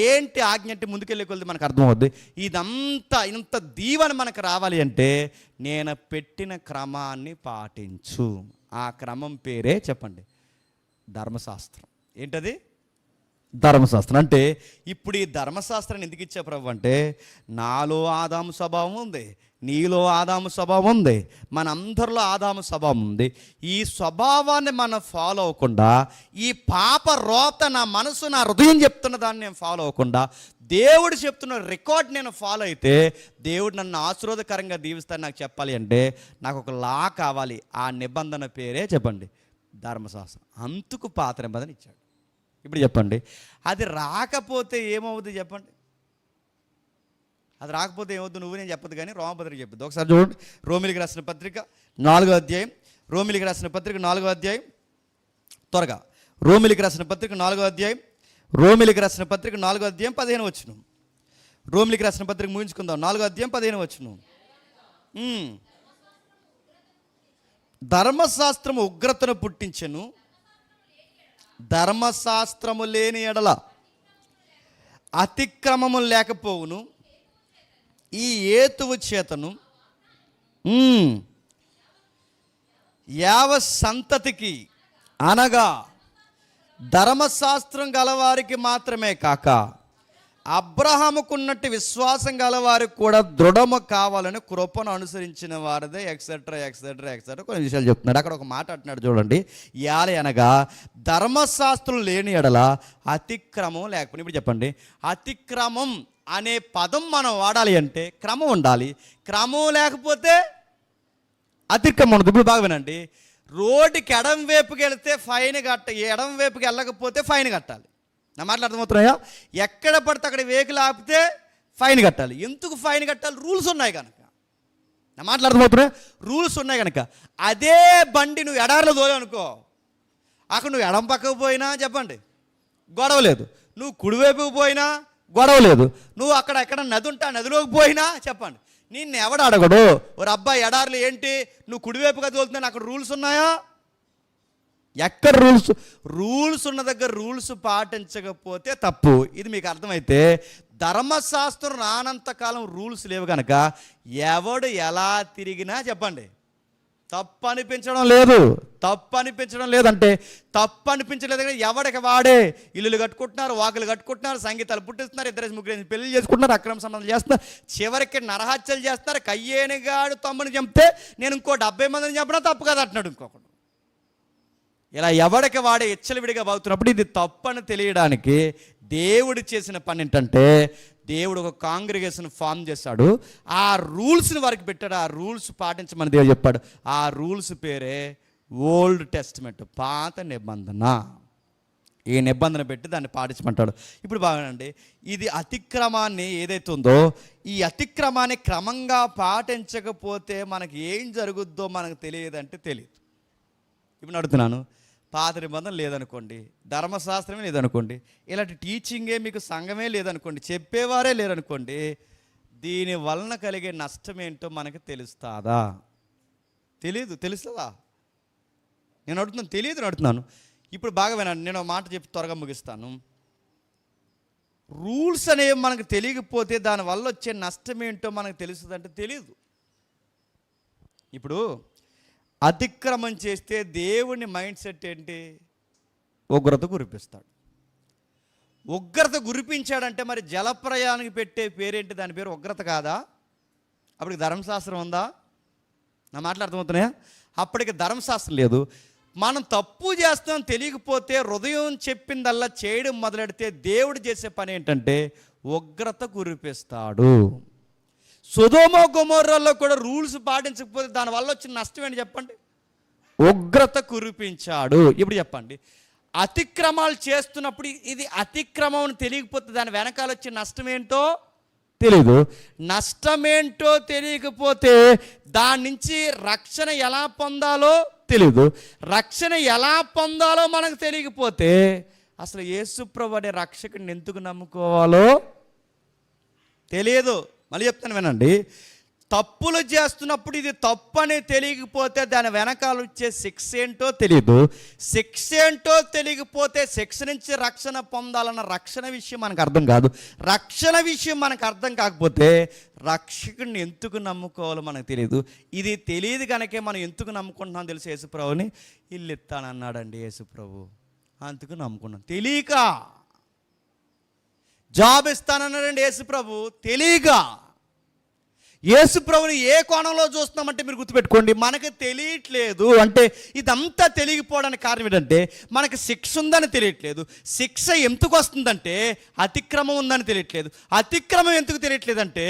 ఏంటి ఆజ్ఞ అంటే ముందుకెళ్ళే కొద్ది మనకు అర్థమవుద్ది. ఇంత దీవెన మనకు రావాలి అంటే నేను పెట్టిన క్రమాన్ని పాటించు. ఆ క్రమం పేరే చెప్పండి ధర్మశాస్త్రం. ఏంటది? ధర్మశాస్త్రం. అంటే ఇప్పుడు ఈ ధర్మశాస్త్రాన్ని ఎందుకు ఇచ్చా ప్రభు అంటే నాలో ఆదాము స్వభావం ఉంది, నీలో ఆదాము స్వభావం ఉంది, మనందరిలో ఆదాము స్వభావం ఉంది. ఈ స్వభావాన్ని మనం ఫాలో అవ్వకుండా, ఈ పాప రోత నా మనసు నా హృదయం చెప్తున్న దాన్ని నేను ఫాలో అవ్వకుండా దేవుడు చెప్తున్న రికార్డ్ నేను ఫాలో అయితే దేవుడు నన్ను ఆశీర్వాదకరంగా దీవిస్తాను. నాకు చెప్పాలి అంటే నాకు ఒక లా కావాలి. ఆ నిబంధన పేరే చెప్పండి ధర్మశాస్త్రం. అందుకు పాత నిబంధన ఇచ్చాడు. ఇప్పుడు చెప్పండి, అది రాకపోతే ఏమవుద్ది చెప్పండి? అది రాకపోతే ఏమవుద్దు? నువ్వు నేను చెప్పదు కానీ రోమపత్రిక చెప్పద్దు. ఒకసారి చూడండి, రోమిలికి రాసిన పత్రిక 4వ అధ్యాయం. రోమిలికి రాసిన పత్రిక 4వ అధ్యాయం. త్వరగా రోమిలికి రాసిన పత్రిక 4వ అధ్యాయం. రోమిలికి రాసిన పత్రిక 4వ అధ్యాయం 15 వచనం. రోమిలికి రాసిన పత్రిక ముగించుకుందాం. 4వ అధ్యాయం 15 వచనం. ధర్మశాస్త్రము ఉగ్రతను పుట్టించెను, ధర్మశాస్త్రము లేని ఎడల అతిక్రమము లేకపోవును. ఈ ఏతువు చేతను యావ సంతతికి అనగా ధర్మశాస్త్రం గలవారికి మాత్రమే కాక అబ్రహాముకున్నట్టు విశ్వాసం గలవారికి కూడా దృఢము కావాలని కృపను అనుసరించిన వారిదే ఎక్సెట్రా కొన్ని విషయాలు చెప్తున్నాడు. అక్కడ ఒక మాట అంటున్నాడు చూడండి, యాలి అనగా ధర్మశాస్త్రం లేని ఎడల అతిక్రమం లేకపోతే. ఇప్పుడు చెప్పండి, అతిక్రమం అనే పదం మనం వాడాలి అంటే క్రమం ఉండాలి. క్రమం లేకపోతే అతిక్రమం ఉండదు. ఇప్పుడు బాగా వినండి, రోడ్డుకి ఎడం వైపుకి వెళితే ఫైన్ ఎడం వైపుకి వెళ్ళకపోతే ఫైన్ కట్టాలి. నా మాటలు అర్థమవుతున్నాయా? ఎక్కడ పడితే అక్కడ వెహికల్ ఆపితే ఫైన్ కట్టాలి. ఎందుకు ఫైన్ కట్టాలి? రూల్స్ ఉన్నాయి కనుక. నా మాటలు అర్థమవుతున్నాయా? రూల్స్ ఉన్నాయి కనుక. అదే బండి నువ్వు ఎడారిలో తోలనుకో, అక్కడ నువ్వు ఎడం పక్కకు పోయినా చెప్పండి గొడవ లేదు, నువ్వు కుడివైపుకు పోయినా గొడవ లేదు, నువ్వు అక్కడ ఎక్కడ నది ఉంటే నదిలోకి పోయినా చెప్పండి నిన్ను ఎవడు అడగడు. ఒక అబ్బాయి ఎడారిలో ఏంటి నువ్వు కుడివైపుగా తోలుతున్నాను, అక్కడ రూల్స్ ఉన్నాయా? ఎక్కడ రూల్స్ ఉన్న దగ్గర రూల్స్ పాటించకపోతే తప్పు. ఇది మీకు అర్థమైతే ధర్మశాస్త్రం రానంతకాలం రూల్స్ లేవు కనుక ఎవడు ఎలా తిరిగినా చెప్పండి తప్పు అనిపించడం లేదంటే తప్పు అనిపించలేదు కానీ ఎవడికి వాడే ఇల్లులు కట్టుకుంటున్నారు, వాకులు కట్టుకుంటున్నారు, సంగీతాలు పుట్టిస్తున్నారు, 2-3 పెళ్లి చేసుకుంటున్నారు, అక్రమ సంబంధాలు చేస్తున్నారు, చివరికి నరహత్యలు చేస్తున్నారు. కయ్యేనిగాడు తమ్ముని చంపితే నేను ఇంకో 70 మందిని చంపినా తప్పు కదా అంటున్నాడు ఇంకొకడు. ఇలా ఎవడికి వాడే విడిగా బాగుతున్నప్పుడు ఇది తప్పని తెలియడానికి దేవుడు చేసిన పని ఏంటంటే దేవుడు ఒక కాంగ్రిగేషన్ ఫామ్ చేశాడు. ఆ రూల్స్ని వారికి పెట్టాడు. ఆ రూల్స్ పాటించమని దేవుడు చెప్పాడు. ఆ రూల్స్ పేరే ఓల్డ్ టెస్టిమెంట్, పాత నిబంధన. ఈ నిబంధన పెట్టి దాన్ని పాటించమంటాడు. ఇప్పుడు బాగానండి, ఇది అతిక్రమాన్ని ఏదైతే ఉందో ఈ అతిక్రమాన్ని క్రమంగా పాటించకపోతే మనకి ఏం జరుగుద్దో మనకు తెలియదంటే తెలియదు. ఇప్పుడు అడుగుతున్నాను, పాత నిబంధన లేదనుకోండి, ధర్మశాస్త్రమే లేదనుకోండి, ఇలాంటి టీచింగే మీకు సంఘమే లేదనుకోండి, చెప్పేవారే లేరనుకోండి, దీని వలన కలిగే నష్టం ఏంటో మనకి తెలుస్తుందా? తెలియదు. తెలుస్తుందా? నేను అడుగుతున్నాను, తెలియదు అడుగుతున్నాను. ఇప్పుడు బాగా వినండి, నేను ఒక మాట చెప్పి త్వరగా ముగిస్తాను. రూల్స్ అనేవి మనకు తెలియకపోతే దానివల్ల వచ్చే నష్టం ఏంటో మనకు తెలుస్తుందంటే తెలియదు. ఇప్పుడు అతిక్రమం చేస్తే దేవుని మైండ్ సెట్ ఏంటి? ఉగ్రత కురిపిస్తాడు. ఉగ్రత కురిపించాడంటే మరి జలప్రయాణానికి పెట్టే పేరేంటి? దాని పేరు ఉగ్రత కాదా? అప్పటికి ధర్మశాస్త్రం ఉందా? నా మాటలు అర్థమవుతున్నాయా? అప్పటికి ధర్మశాస్త్రం లేదు. మనం తప్పు చేస్తాం తెలియకపోతే హృదయం చెప్పిందల్లా చేయడం మొదలెడితే దేవుడు చేసే పని ఏంటంటే ఉగ్రత కురిపిస్తాడు. సొదొమ గొమొర్రాలో కూడా రూల్స్ పాటించకపోతే దానివల్ల వచ్చిన నష్టం ఏంటి చెప్పండి? ఉగ్రత కురిపించాడు. ఇప్పుడు చెప్పండి, అతిక్రమాలు చేస్తున్నప్పుడు ఇది అతిక్రమం అని తెలియకపోతే దాని వెనకాల వచ్చే నష్టం ఏంటో తెలీదు. నష్టమేంటో తెలియకపోతే దాని నుంచి రక్షణ ఎలా పొందాలో తెలీదు. రక్షణ ఎలా పొందాలో మనకు తెలియకపోతే అసలు యేసుప్రభు అనే రక్షకుడిని ఎందుకు నమ్ముకోవాలో తెలియదు. మళ్ళీ చెప్తాను వినండి, తప్పులు చేస్తున్నప్పుడు ఇది తప్పు అని తెలియకపోతే దాని వెనకాల వచ్చే శిక్ష ఏంటో తెలియదు. శిక్ష ఏంటో తెలియకపోతే శిక్ష నుంచి రక్షణ పొందాలన్న రక్షణ విషయం మనకు అర్థం కాదు. రక్షణ విషయం మనకు అర్థం కాకపోతే రక్షకుడిని ఎందుకు నమ్ముకోవాలో మనకు తెలియదు. ఇది తెలియదు కనుకే మనం ఎందుకు నమ్ముకుంటున్నాం తెలుసు? యేసుప్రభుని ఇల్లు ఇస్తానన్నాడండి యేసుప్రభు, అందుకు నమ్ముకున్నాం. తెలియక. జాబ్ ఇస్తానన్నాడండి యేసుప్రభు, తెలియక. యేసుప్రభుని ఏ కోణంలో చూస్తున్నామంటే మీరు గుర్తుపెట్టుకోండి, మనకు తెలియట్లేదు. అంటే ఇదంతా తెలియకపోవడానికి కారణం ఏంటంటే మనకు శిక్ష ఉందని తెలియట్లేదు. శిక్ష ఎందుకు వస్తుందంటే అతిక్రమం ఉందని తెలియట్లేదు. అతిక్రమం ఎందుకు తెలియట్లేదంటే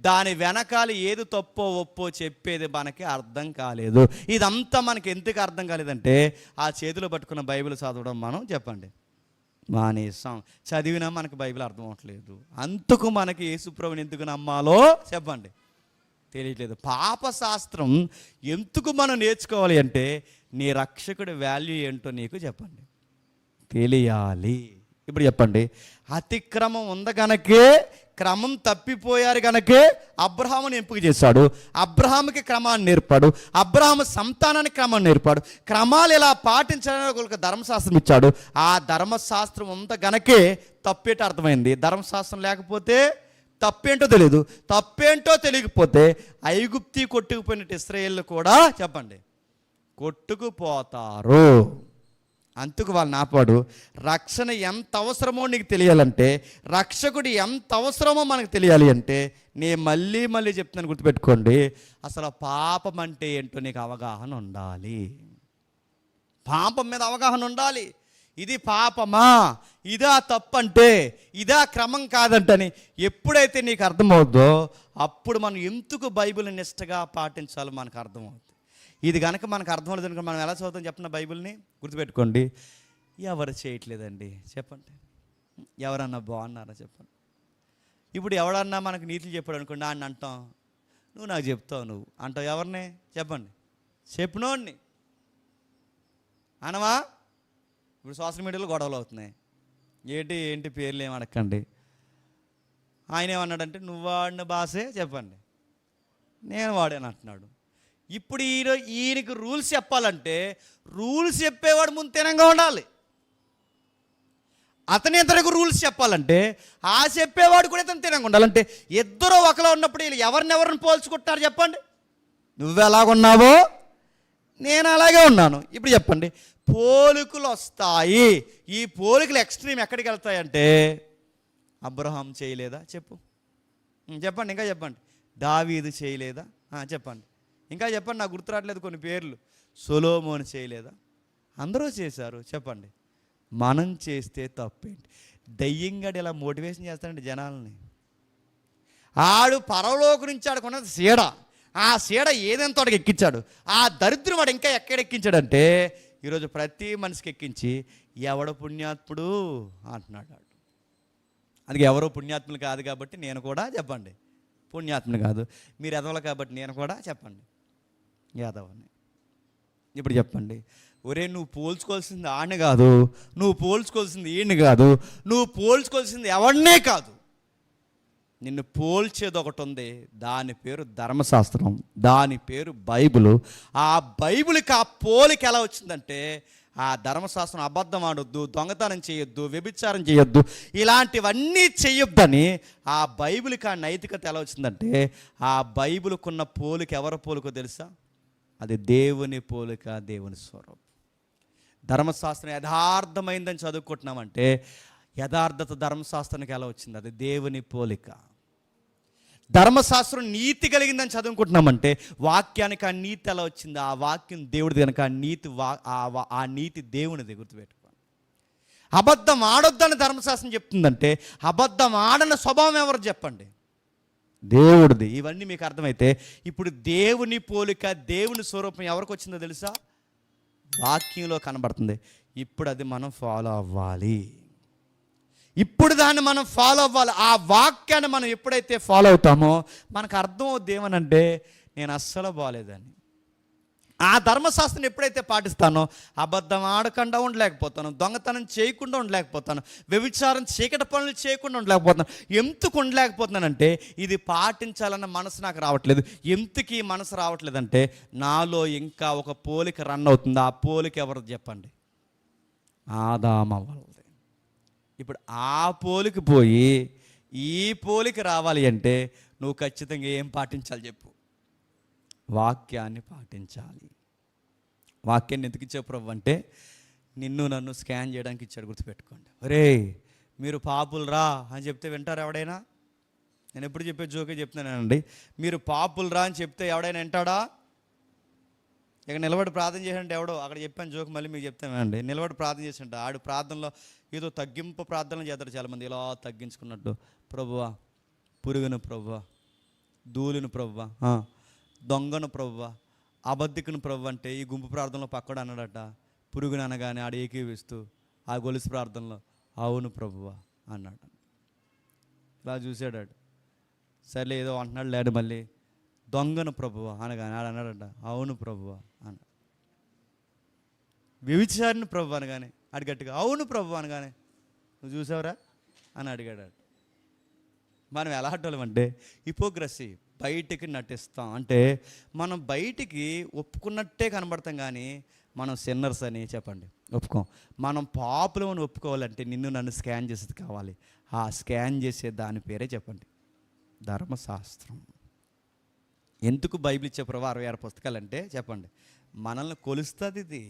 దాని వెనకాల ఏది తప్పో ఒప్పో చెప్పేది మనకి అర్థం కాలేదు. ఇదంతా మనకి ఎందుకు అర్థం కాలేదంటే ఆ చేతిలో పట్టుకున్న బైబిల్ చదవడం మనం చెప్పండి మానేసాం. చదివినా మనకు బైబిల్ అర్థం అవ్వట్లేదు. అందుకు మనకి యేసుప్రభుని ఎందుకు నమ్మాలో చెప్పండి తెలియట్లేదు. పాపశాస్త్రం ఎందుకు మనం నేర్చుకోవాలి అంటే నీ రక్షకుడి వాల్యూ ఏంటో నీకు చెప్పండి తెలియాలి. ఇప్పుడు చెప్పండి, అతిక్రమం ఉంది కనుకే, క్రమం తప్పిపోయారు కనుకే అబ్రహాముని ఎంపిక చేశాడు. అబ్రహాముకి క్రమాన్ని నేర్పాడు. అబ్రహాము సంతానానికి క్రమాన్ని నేర్పాడు. క్రమాలు ఇలా పాటించాలని ఒక ధర్మశాస్త్రం ఇచ్చాడు. ఆ ధర్మశాస్త్రం ఉంది కనుకే తప్పేటో అర్థమైంది. ధర్మశాస్త్రం లేకపోతే తప్పేంటో తెలియదు. తప్పేంటో తెలియకపోతే ఐగుప్తి కొట్టుకుపోయినట్టు ఇశ్రాయేలు కూడా చెప్పండి కొట్టుకుపోతారు. అందుకు వాళ్ళు నాపాడు. రక్షణ ఎంత అవసరమో నీకు తెలియాలంటే, రక్షకుడు ఎంత అవసరమో మనకు తెలియాలి అంటే నేను మళ్ళీ మళ్ళీ చెప్తున్నాను, గుర్తుపెట్టుకోండి, అసలు పాపం అంటే ఏంటో నీకు అవగాహన ఉండాలి. పాపం మీద అవగాహన ఉండాలి. ఇది పాపమా, ఇదా తప్పంటే, ఇదా క్రమం కాదంటని ఎప్పుడైతే నీకు అర్థమవుద్దో అప్పుడు మనం ఎందుకు బైబిల్ని నిష్టగా పాటించాలో మనకు అర్థమవుతుంది. ఇది కనుక మనకు అర్థం అవుతుంది కనుక మనం ఎలా చదువుతాం చెప్పిన బైబిల్ని గుర్తుపెట్టుకోండి. ఎవరు చేయట్లేదండి చెప్పండి, ఎవరన్నా బాగున్నారా చెప్పండి. ఇప్పుడు ఎవడన్నా మనకు నీతులు చెప్పాడు అనుకోండి, ఆయన అంటాం, నువ్వు నాకు చెప్తావు, నువ్వు అంటావు. ఎవరిని చెప్పండి? చెప్పినోడిని అనవా? ఇప్పుడు సోషల్ మీడియాలో గొడవలు అవుతున్నాయి. ఏంటి పేర్లు ఏమి అడగండి. ఆయన ఏమన్నాడంటే నువ్వు వాడిన భాషే చెప్పండి, నేను వాడాను అంటున్నాడు. ఇప్పుడు ఈయనకి రూల్స్ చెప్పాలంటే రూల్స్ చెప్పేవాడు ముందు తినంగా ఉండాలి. అతని ఇతనికి రూల్స్ చెప్పాలంటే ఆ చెప్పేవాడు కూడా ఇతను తినంగా ఉండాలంటే ఇద్దరు ఒకలా ఉన్నప్పుడు వీళ్ళు ఎవరినెవరిని పోల్చుకుంటున్నారు చెప్పండి? నువ్వు ఎలాగున్నావో నేను అలాగే ఉన్నాను. ఇప్పుడు చెప్పండి, పోలికలు వస్తాయి. ఈ పోలికలు ఎక్స్ట్రీమ్ ఎక్కడికి వెళ్తాయంటే అబ్రహాం చేయలేదా చెప్పండి. ఇంకా చెప్పండి, దావీదు చేయలేదా చెప్పండి. ఇంకా చెప్పండి, నాకు గుర్తురాట్లేదు కొన్ని పేర్లు. సొలొమోను చేయలేదా? అందరూ చేశారు చెప్పండి. మనం చేస్తే తప్పేంటి? దయ్యంగాడు ఇలా మోటివేషన్ చేస్తాడండి జనాలని. ఆడు పరలోకం నుంచి ఆడుకున్నది సీడ. ఆ సీడ ఏదైనా తోటకి ఎక్కించాడు. ఆ దరిద్రం వాడు ఇంకా ఎక్కడెక్కించాడంటే ఈరోజు ప్రతి మనిషికి ఎక్కించి ఎవడ పుణ్యాత్ముడు అంటున్నాడు వాడు. అందుకే ఎవరో పుణ్యాత్ములు కాదు కాబట్టి నేను కూడా చెప్పండి పుణ్యాత్ములు కాదు. మీరు ఎదవలు కాబట్టి నేను కూడా చెప్పండి యాదవని. ఇప్పుడు చెప్పండి, ఒరే నువ్వు పోల్చుకోవాల్సింది ఆడిని కాదు, నువ్వు పోల్చుకోవాల్సింది ఈయన్ని కాదు, నువ్వు పోల్చుకోవాల్సింది ఎవడనే కాదు, నిన్ను పోల్చేది ఒకటి ఉంది. దాని పేరు ధర్మశాస్త్రం, దాని పేరు బైబిలు. ఆ బైబిల్కి ఆ పోలిక ఎలా వచ్చిందంటే, ఆ ధర్మశాస్త్రం అబద్ధం ఆడొద్దు, దొంగతనం చేయొద్దు, వ్యభిచారం చేయొద్దు, ఇలాంటివన్నీ చేయొద్దని ఆ బైబిల్కి ఆ నైతికత ఎలా వచ్చిందంటే, ఆ బైబిల్కున్న పోలిక ఎవరి పోలికో తెలుసా? అది దేవుని పోలిక, దేవుని స్వరూపం. ధర్మశాస్త్రం యథార్థమైందని చదువుకుంటున్నామంటే యథార్థత ధర్మశాస్త్రానికి ఎలా వచ్చింది? అది దేవుని పోలిక. ధర్మశాస్త్రం నీతి కలిగిందని చదువుకుంటున్నామంటే వాక్యానికి ఆ నీతి ఎలా వచ్చింది? ఆ వాక్యం దేవుడిది కనుక ఆ నీతి దేవునిది. గుర్తుపెట్టుకోండి. అబద్ధం ఆడొద్దని ధర్మశాస్త్రం చెప్తుందంటే అబద్ధం ఆడని స్వభావం ఎవరు చెప్పండి? దేవుడిది. ఇవన్నీ మీకు అర్థమైతే ఇప్పుడు దేవుని పోలిక, దేవుని స్వరూపం ఎవరికి వచ్చిందో తెలుసా? వాక్యంలో కనబడుతుంది. ఇప్పుడు అది మనం ఫాలో అవ్వాలి. ఇప్పుడు దాన్ని మనం ఫాలో అవ్వాలి. ఆ వాక్యాన్ని మనం ఎప్పుడైతే ఫాలో అవుతామో మనకు అర్థం అవుద్ది ఏమనంటే, నేను అస్సలు బాగలేదని. ఆ ధర్మశాస్త్రం ఎప్పుడైతే పాటిస్తానో అబద్ధం ఆడకుండా ఉండలేకపోతాను, దొంగతనం చేయకుండా ఉండలేకపోతాను, వ్యభిచారం చీకటి పనులు చేయకుండా ఉండలేకపోతాను. ఎందుకు ఉండలేకపోతున్నానంటే ఇది పాటించాలన్న మనసు నాకు రావట్లేదు. ఎందుకు ఈ మనసు రావట్లేదంటే నాలో ఇంకా ఒక పోలిక రన్ అవుతుంది. ఆ పోలిక ఎవరు చెప్పండి? ఆదాము వాళ్ళది. ఇప్పుడు ఆ పోలిక పోయి ఈ పోలిక రావాలి అంటే నువ్వు ఖచ్చితంగా ఏం పాటించాలి చెప్పు? వాక్యాన్ని పాటించాలి. వాక్యాన్ని ఎందుకు ఇచ్చే ప్రభు అంటే నిన్ను నన్ను స్కాన్ చేయడానికి ఇచ్చాడు. గుర్తుపెట్టుకోండి. ఒరే మీరు పాపులు రా అని చెప్తే వింటారు ఎవడైనా? నేను ఎప్పుడు చెప్పే జోకే చెప్తున్నానండి. మీరు పాపులు రా అని చెప్తే ఎవడైనా వింటాడా? ఇక నిలబడి ప్రార్థన చేసంటే ఎవడో అక్కడ చెప్పాను జోక్, మళ్ళీ మీకు చెప్తానండి. నిలబడి ప్రార్థన చేసంట ఆడు ప్రార్థనలో ఏదో తగ్గింపు ప్రార్థనలు చేస్తారు చాలామంది. ఇలా తగ్గించుకున్నట్టు, ప్రభువా పురుగును ప్రభువా, ధూళిని ప్రభువా, దొంగను ప్రభువా, అబద్ధికును ప్రభు అంటే ఈ గుంపు ప్రార్థనలో పక్కడు అన్నాడట. పురుగుని అనగానే ఆడు ఏకీవిస్తూ ఆ గొలుసు ప్రార్థనలో అవును ప్రభువా అన్నాడు. ఇలా చూశాడాడు. సర్లే ఏదో అంటున్నాడు లేడు. మళ్ళీ దొంగను ప్రభువా అనగానే ఆడు అన్నాడట అవును ప్రభువా అన్నాడు. వ్యభిచారిని ప్రభు అనగానే ఆడు గట్టిగా అవును ప్రభు అనగానే నువ్వు చూసావురా అని అడిగాడు. మనం ఎలా అడ్డోళం అంటే హిపోక్రసీ, బయటికి నటిస్తాం. అంటే మనం బయటికి ఒప్పుకున్నట్టే కనబడతాం కానీ మనం సిన్నర్స్ అని చెప్పండి ఒప్పుకోం. మనం పాపులు అని ఒప్పుకోవాలంటే నిన్ను నన్ను స్కాన్ చేసేది కావాలి. ఆ స్కాన్ చేసే దాని పేరే చెప్పండి ధర్మశాస్త్రం. ఎందుకు బైబిల్ ఇచ్చే ప్రభు 66 పుస్తకాలు అంటే చెప్పండి మనల్ని కొలుస్తుంది. ఇది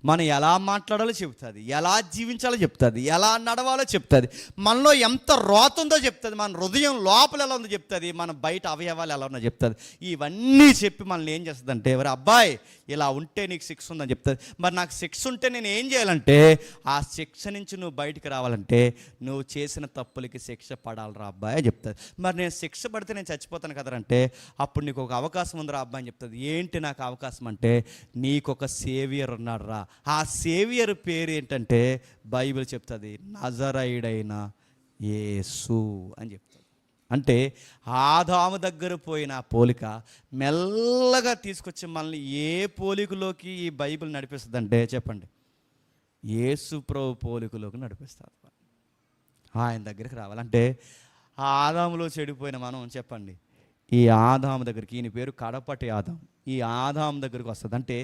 మనం ఎలా మాట్లాడాలో చెప్తుంది, ఎలా జీవించాలో చెప్తుంది, ఎలా నడవాలో చెప్తుంది, మనలో ఎంత రోత ఉందో చెప్తుంది, మన హృదయం లోపల ఎలా ఉందో చెప్తుంది, మన బయట అవయవాలు ఎలా ఉందో చెప్తుంది. ఇవన్నీ చెప్పి మనల్ని ఏం చేస్తుంది అంటే ఎవరు అబ్బాయి ఇలా ఉంటే నీకు శిక్ష ఉందని చెప్తుంది. మరి నాకు శిక్ష ఉంటే నేను ఏం చేయాలంటే ఆ శిక్ష నుంచి నువ్వు బయటికి రావాలంటే నువ్వు చేసిన తప్పులకి శిక్ష పడాలిరా అబ్బాయి చెప్తుంది. మరి నేను శిక్ష పడితే నేను చచ్చిపోతాను కదరంటే అప్పుడు నీకు ఒక అవకాశం ఉందిరా అబ్బాయి అని చెప్తుంది. ఏంటి నాకు అవకాశం అంటే నీకు ఒక సేవియర్ ఉన్నాడు రా. ఆ సేవియర్ పేరు ఏంటంటే బైబిల్ చెప్తుంది నజరైడైన యేసు అని చెప్తుంది. అంటే ఆదాము దగ్గర పోయిన పోలిక మెల్లగా తీసుకొచ్చి మనల్ని ఏ పోలికలోకి ఈ బైబిల్ నడిపిస్తుంది అంటే చెప్పండి యేసు ప్రభు పోలికలోకి నడిపిస్తుంది. ఆయన దగ్గరికి రావాలంటే ఆ ఆదాములో చెడిపోయిన మనం చెప్పండి ఈ ఆదాము దగ్గరికి, ఈయన పేరు కడపటి ఆదాం, ఈ ఆదాము దగ్గరికి వస్తుంది. అంటే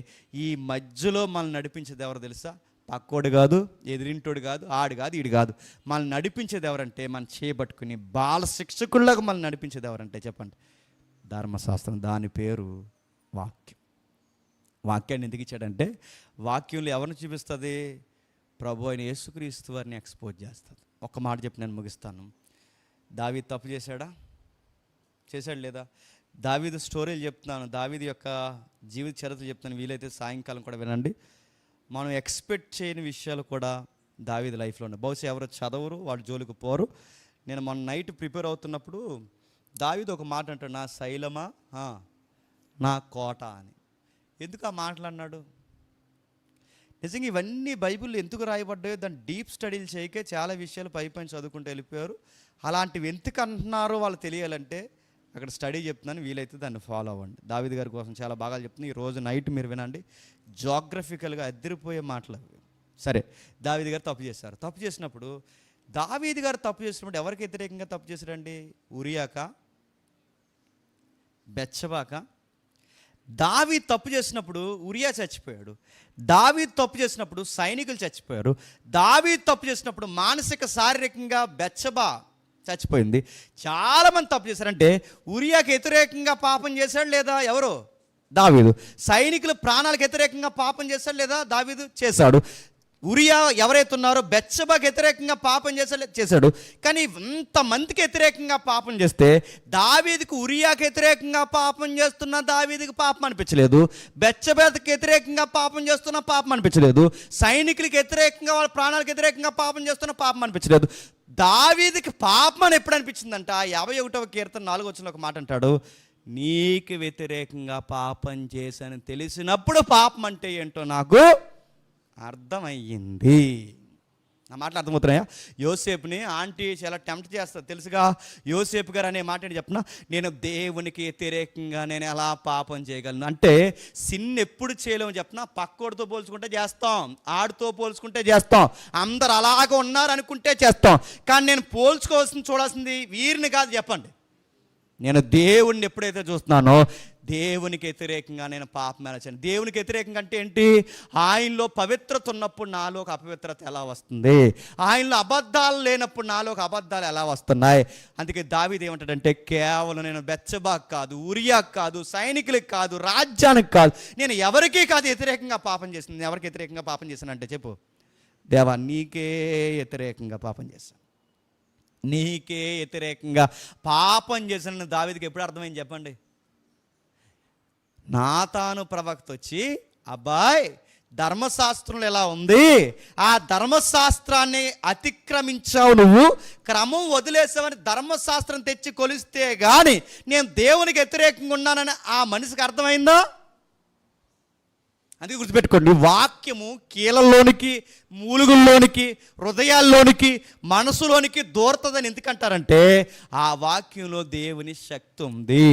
ఈ మధ్యలో మనల్ని నడిపించేది ఎవరు తెలుసా? పక్కోడు కాదు, ఎదిరింటోడు కాదు, ఆడు కాదు, ఈడు కాదు. మనల్ని నడిపించేది ఎవరంటే మనం చేయబట్టుకుని బాల శిక్షకుల్లాగా మనల్ని నడిపించేది ఎవరంటే చెప్పండి ధర్మశాస్త్రం. దాని పేరు వాక్యం. వాక్యాన్ని ఎందుకు ఇచ్చాడంటే వాక్యంలో ఎవరిని చూపిస్తుంది? ప్రభు అయిన యేసుక్రీస్తు వారిని ఎక్స్పోజ్ చేస్తుంది. ఒక్క మాట చెప్పి నేను ముగిస్తాను. దావీదు తప్పు చేశాడా? చేశాడు లేదా? దావీదు స్టోరీలు చెప్తున్నాను, దావీదు యొక్క జీవిత చరిత్ర చెప్తాను. వీలైతే సాయంకాలం కూడా వినండి. మనం ఎక్స్పెక్ట్ చేయని విషయాలు కూడా దావీదు లైఫ్లో ఉన్నాయి. బహుశా ఎవరు చదవరు, వాడు జోలికి పోరు. నేను మొన్న నైట్ ప్రిపేర్ అవుతున్నప్పుడు దావీదు ఒక మాట అంటాడు, నా శైలమా నా కోట అని. ఎందుకు ఆ మాటలు అన్నాడు? నిజంగా ఇవన్నీ బైబిల్లో ఎందుకు రాయబడ్డాయో దాని డీప్ స్టడీలు చేయకే చాలా విషయాలు పై చదువుకుంటూ వెళ్ళిపోయారు. అలాంటివి ఎందుకు అంటున్నారో వాళ్ళు తెలియాలంటే అక్కడ స్టడీ చెప్తున్నాను, వీలైతే దాన్ని ఫాలో అవ్వండి. దావీదు గారి కోసం చాలా బాగా చెప్తున్నాను, ఈరోజు నైట్ మీరు వినండి. జాగ్రఫికల్గా అద్దరిపోయే మాటలు అవి. సరే, దావీదు గారు తప్పు చేశారు. తప్పు చేసినప్పుడు దావీదు గారు తప్పు చేసినప్పుడు ఎవరికి వ్యతిరేకంగా తప్పు చేశారండి? ఉరియాక, బెత్షెబాక? దావీదు తప్పు చేసినప్పుడు ఉరియా చచ్చిపోయాడు. దావీదు తప్పు చేసినప్పుడు సైనికులు చచ్చిపోయారు. దావీదు తప్పు చేసినప్పుడు మానసిక శారీరకంగా బెత్షెబా చచ్చిపోయింది. చాలామంది తప్పు చేశారంటే ఉరియాకి వ్యతిరేకంగా పాపం చేశాడు లేదా? ఎవరు? దావీదు. సైనికులు ప్రాణాలకు వ్యతిరేకంగా పాపం చేశాడు లేదా? దావీదు చేశాడు. ఉరియా ఎవరైతే ఉన్నారో బెత్షెబాకి వ్యతిరేకంగా పాపం చేశాడు. కానీ ఇంతమందికి వ్యతిరేకంగా పాపం చేస్తే దావీదుకు ఉరియాకి వ్యతిరేకంగా పాపం చేస్తున్న దావీదుకి పాపం అనిపించలేదు. బెత్షెబాకి వ్యతిరేకంగా పాపం చేస్తున్న పాపం అనిపించలేదు. సైనికులకి వ్యతిరేకంగా వాళ్ళ ప్రాణాలకు వ్యతిరేకంగా పాపం చేస్తున్న పాపం అనిపించలేదు. దావీదుకి పాపం అని ఎప్పుడు అనిపించిందంట? 51వ కీర్తన 4వ వచనంలో ఒక మాట అంటాడు, నీకు వ్యతిరేకంగా పాపం చేశాను తెలిసినప్పుడు పాపం అంటే ఏంటో నాకు అర్థమయ్యింది. నా మాటలు అర్థమవుతున్నాయా? యోసేపుని ఆంటీ చాలా టెంప్ట్ చేస్తుంది తెలుసుగా. యోసేపు గారు అనే మాట ఏంటి చెప్పిన, నేను దేవునికి వ్యతిరేకంగా నేను ఎలా పాపం చేయగలను అంటే, సిన్ ఎప్పుడు చేయలేము చెప్పిన, పక్కోడితో పోల్చుకుంటే చేస్తాం, ఆడితో పోల్చుకుంటే చేస్తాం, అందరు అలాగ ఉన్నారు అనుకుంటే చేస్తాం. కానీ నేను చూడాల్సింది వీరిని కాదు. చెప్పండి, నేను దేవుణ్ణి ఎప్పుడైతే చూస్తున్నానో దేవునికి వ్యతిరేకంగా నేను పాపం ఎలా చేయను. దేవునికి వ్యతిరేకంగా అంటే ఏంటి? ఆయనలో పవిత్రత ఉన్నప్పుడు నాలో ఒక అపవిత్రత ఎలా వస్తుంది? ఆయనలో అబద్ధాలు లేనప్పుడు నాలో ఒక అబద్ధాలు ఎలా వస్తున్నాయి? అందుకే దావీదు ఏమంటాడంటే, కేవలం నేను బెత్షెబాకు కాదు, ఉరియాకు కాదు, సైనికులకు కాదు, రాజ్యానికి కాదు, నేను ఎవరికీ కాదు వ్యతిరేకంగా పాపం చేసింది. ఎవరికి వ్యతిరేకంగా పాపం చేశానంటే చెప్పు, దేవా నీకే వ్యతిరేకంగా పాపం చేశాను, నీకే వ్యతిరేకంగా పాపం చేసిన దావీదుకి ఎప్పుడు అర్థమైంది చెప్పండి? నాతాను ప్రవక్త వచ్చి, అబ్బాయ్ ధర్మశాస్త్రంలో ఎలా ఉంది, ఆ ధర్మశాస్త్రాన్ని అతిక్రమించావు, నువ్వు క్రమం వదిలేసావని ధర్మశాస్త్రం తెచ్చి కొలిస్తే కానీ నేను దేవునికి వ్యతిరేకంగా ఉన్నానని ఆ మనిషికి అర్థమైందా? అందుకే గుర్తుపెట్టుకోండి, వాక్యము కీలల్లోనికి, మూలుగుల్లోనికి, హృదయాల్లోనికి, మనసులోనికి దూరతదని ఎందుకంటారంటే, ఆ వాక్యంలో దేవుని శక్తి ఉంది,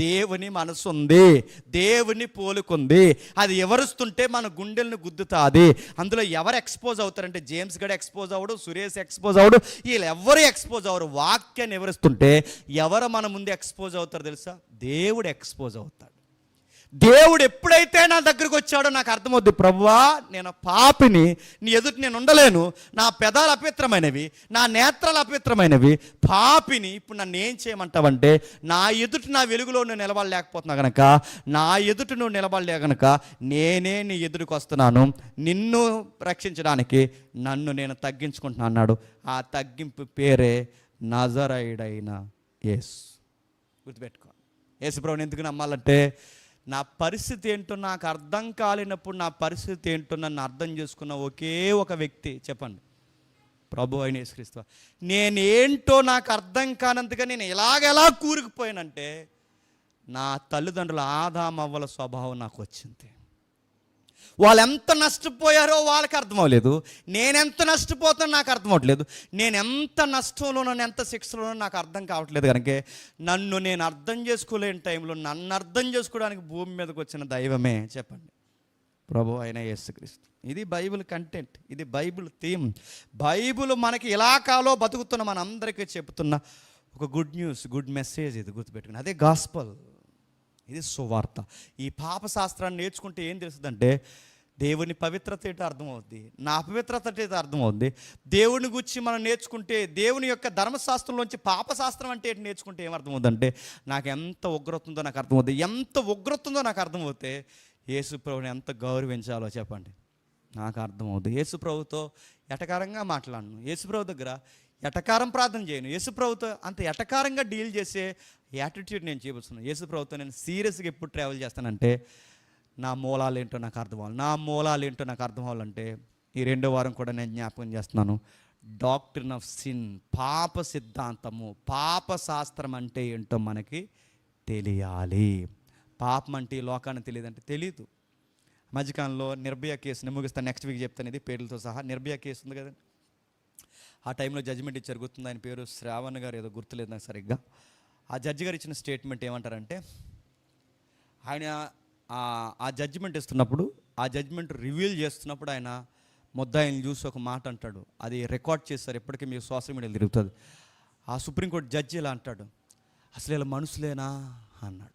దేవుని మనసు ఉంది, దేవుని పోలుకుంది. అది ఎవరుస్తుంటే మన గుండెలను గుద్దుతాది. అందులో ఎవరు ఎక్స్పోజ్ అవుతారంటే, జేమ్స్ గడ్ ఎక్స్పోజ్ అవడు, సురేష్ ఎక్స్పోజ్ అవడు, వీళ్ళు ఎవరు ఎక్స్పోజ్ అవరు. వాక్యాన్ని ఎవరిస్తుంటే ఎవరు మన ముందు ఎక్స్పోజ్ అవుతారు తెలుసా? దేవుడు ఎక్స్పోజ్ అవుతాడు. దేవుడు ఎప్పుడైతే నా దగ్గరకు వచ్చాడో నాకు అర్థమవుద్ది, ప్రభువా నేను పాపిని, నీ ఎదుటి నేను ఉండలేను, నా పెదాలు అపవిత్రమైనవి, నా నేత్రాలు అపవిత్రమైనవి, పాపిని, ఇప్పుడు నన్ను ఏం చేయమంటావంటే, నా ఎదుటి నా వెలుగులో నువ్వు నిలబడలేకపోతున్నా కనుక, నా ఎదుటి నువ్వు నిలబడలే కనుక నేనే నీ ఎదురుకు వస్తున్నాను, నిన్ను రక్షించడానికి నన్ను నేను తగ్గించుకుంటున్నా అన్నాడు. ఆ తగ్గింపు పేరే నజరేయుడైన యేసు. గుర్తుపెట్టుకో, యేసు ప్రభువుని ఎందుకు నమ్మాలంటే, నా పరిస్థితి ఏంటో నాకు అర్థం కాలేనప్పుడు నా పరిస్థితి ఏంటో నన్ను అర్థం చేసుకున్న ఒకే ఒక వ్యక్తి చెప్పండి, ప్రభు అయిన యేసుక్రీస్తు. నేనేంటో నాకు అర్థం కానంతగా నేను ఎలాగెలా కూరుకుపోయానంటే, నా తల్లిదండ్రుల ఆదామవ్వల స్వభావం నాకు వచ్చింది. వాళ్ళు ఎంత నష్టపోయారో వాళ్ళకి అర్థం అవ్వలేదు, నేనెంత నష్టపోతానో నాకు అర్థం అవ్వట్లేదు, నేను ఎంత నష్టంలోనో ఎంత శిక్షలోనో నాకు అర్థం కావట్లేదు. కనుక నన్ను నేను అర్థం చేసుకోలేని టైంలో నన్ను అర్థం చేసుకోవడానికి భూమి మీదకి వచ్చిన దైవమే చెప్పండి, ప్రభు అయిన యేసుక్రీస్తు. ఇది బైబిల్ కంటెంట్, ఇది బైబిల్ థీమ్. బైబిల్ మనకి ఇలాకాలో బతుకుతున్న మనందరికీ చెబుతున్న ఒక గుడ్ న్యూస్, గుడ్ మెసేజ్. ఇది గుర్తుపెట్టుకుని, అదే గాస్పల్, ఇది సువార్త. ఈ పాపశాస్త్రాన్ని నేర్చుకుంటే ఏం తెలుస్తుందంటే, దేవుని పవిత్రత ఏంటో అర్థమవుద్ది, నా అపవిత్రత ఏంటో అర్థమవుద్ది. దేవుని గురించి మనం నేర్చుకుంటే, దేవుని యొక్క ధర్మశాస్త్రంలోంచి పాపశాస్త్రం అంటే ఏంటి నేర్చుకుంటే ఏమర్థమవుద్దంటే, నాకు ఎంత ఉగ్రత ఉందో నాకు అర్థమవుద్ది. ఎంత ఉగ్రత ఉందో నాకు అర్థమవుతే యేసు ప్రభుని ఎంత గౌరవించాలో చెప్పండి నాకు అర్థమవుద్ది. యేసు ప్రభుతో ఎటకారంగా మాట్లాడను, యేసు ప్రభు దగ్గర ఎటకారం ప్రార్థన చేయను, యేసు ప్రభుతో అంత ఎటకారంగా డీల్ చేసే యాటిట్యూడ్ నేను చూపిస్తున్నాను. యేసు ప్రభుతో నేను సీరియస్గా ఎప్పుడు ట్రావెల్ చేస్తానంటే, నా మూలాలు ఏంటో నాకు అర్థం అవ్వాలి. నా మూలాలు ఏంటో నాకు అర్థం అవ్వాలంటే, ఈ 2వ వారం కూడా నేను జ్ఞాపకం చేస్తున్నాను, డాక్ట్రిన్ ఆఫ్ సిన్, పాప సిద్ధాంతము, పాప శాస్త్రం అంటే ఏంటో మనకి తెలియాలి. పాపం అంటే ఈ లోకానికి తెలియదంటే తెలీదు. మధ్యకాలంలో నిర్భయ కేసుని ముగిస్తాను, నెక్స్ట్ వీక్ చెప్తాను, ఇది పేర్లతో సహా. నిర్భయ కేసు ఉంది కదా, ఆ టైంలో జడ్జిమెంట్ ఇచ్చారు, గుర్తుంది, ఆయన పేరు శ్రావణ్ గారు, ఏదో గుర్తులేదు నాకు సరిగ్గా. ఆ జడ్జి గారు ఇచ్చిన స్టేట్మెంట్ ఏమంటారంటే, ఆయన ఆ జడ్జిమెంట్ ఇస్తున్నప్పుడు, ఆ జడ్జిమెంట్ రివీల్ చేస్తున్నప్పుడు ఆయన ముద్దాయిని చూసి ఒక మాట అంటాడు, అది రికార్డ్ చేస్తారు, ఎప్పటికీ మీకు సోషల్ మీడియాలో తిరుగుతుంది. ఆ సుప్రీంకోర్టు జడ్జి ఇలా అంటాడు, అసలు వీళ్ళ మనుషులేనా అన్నాడు.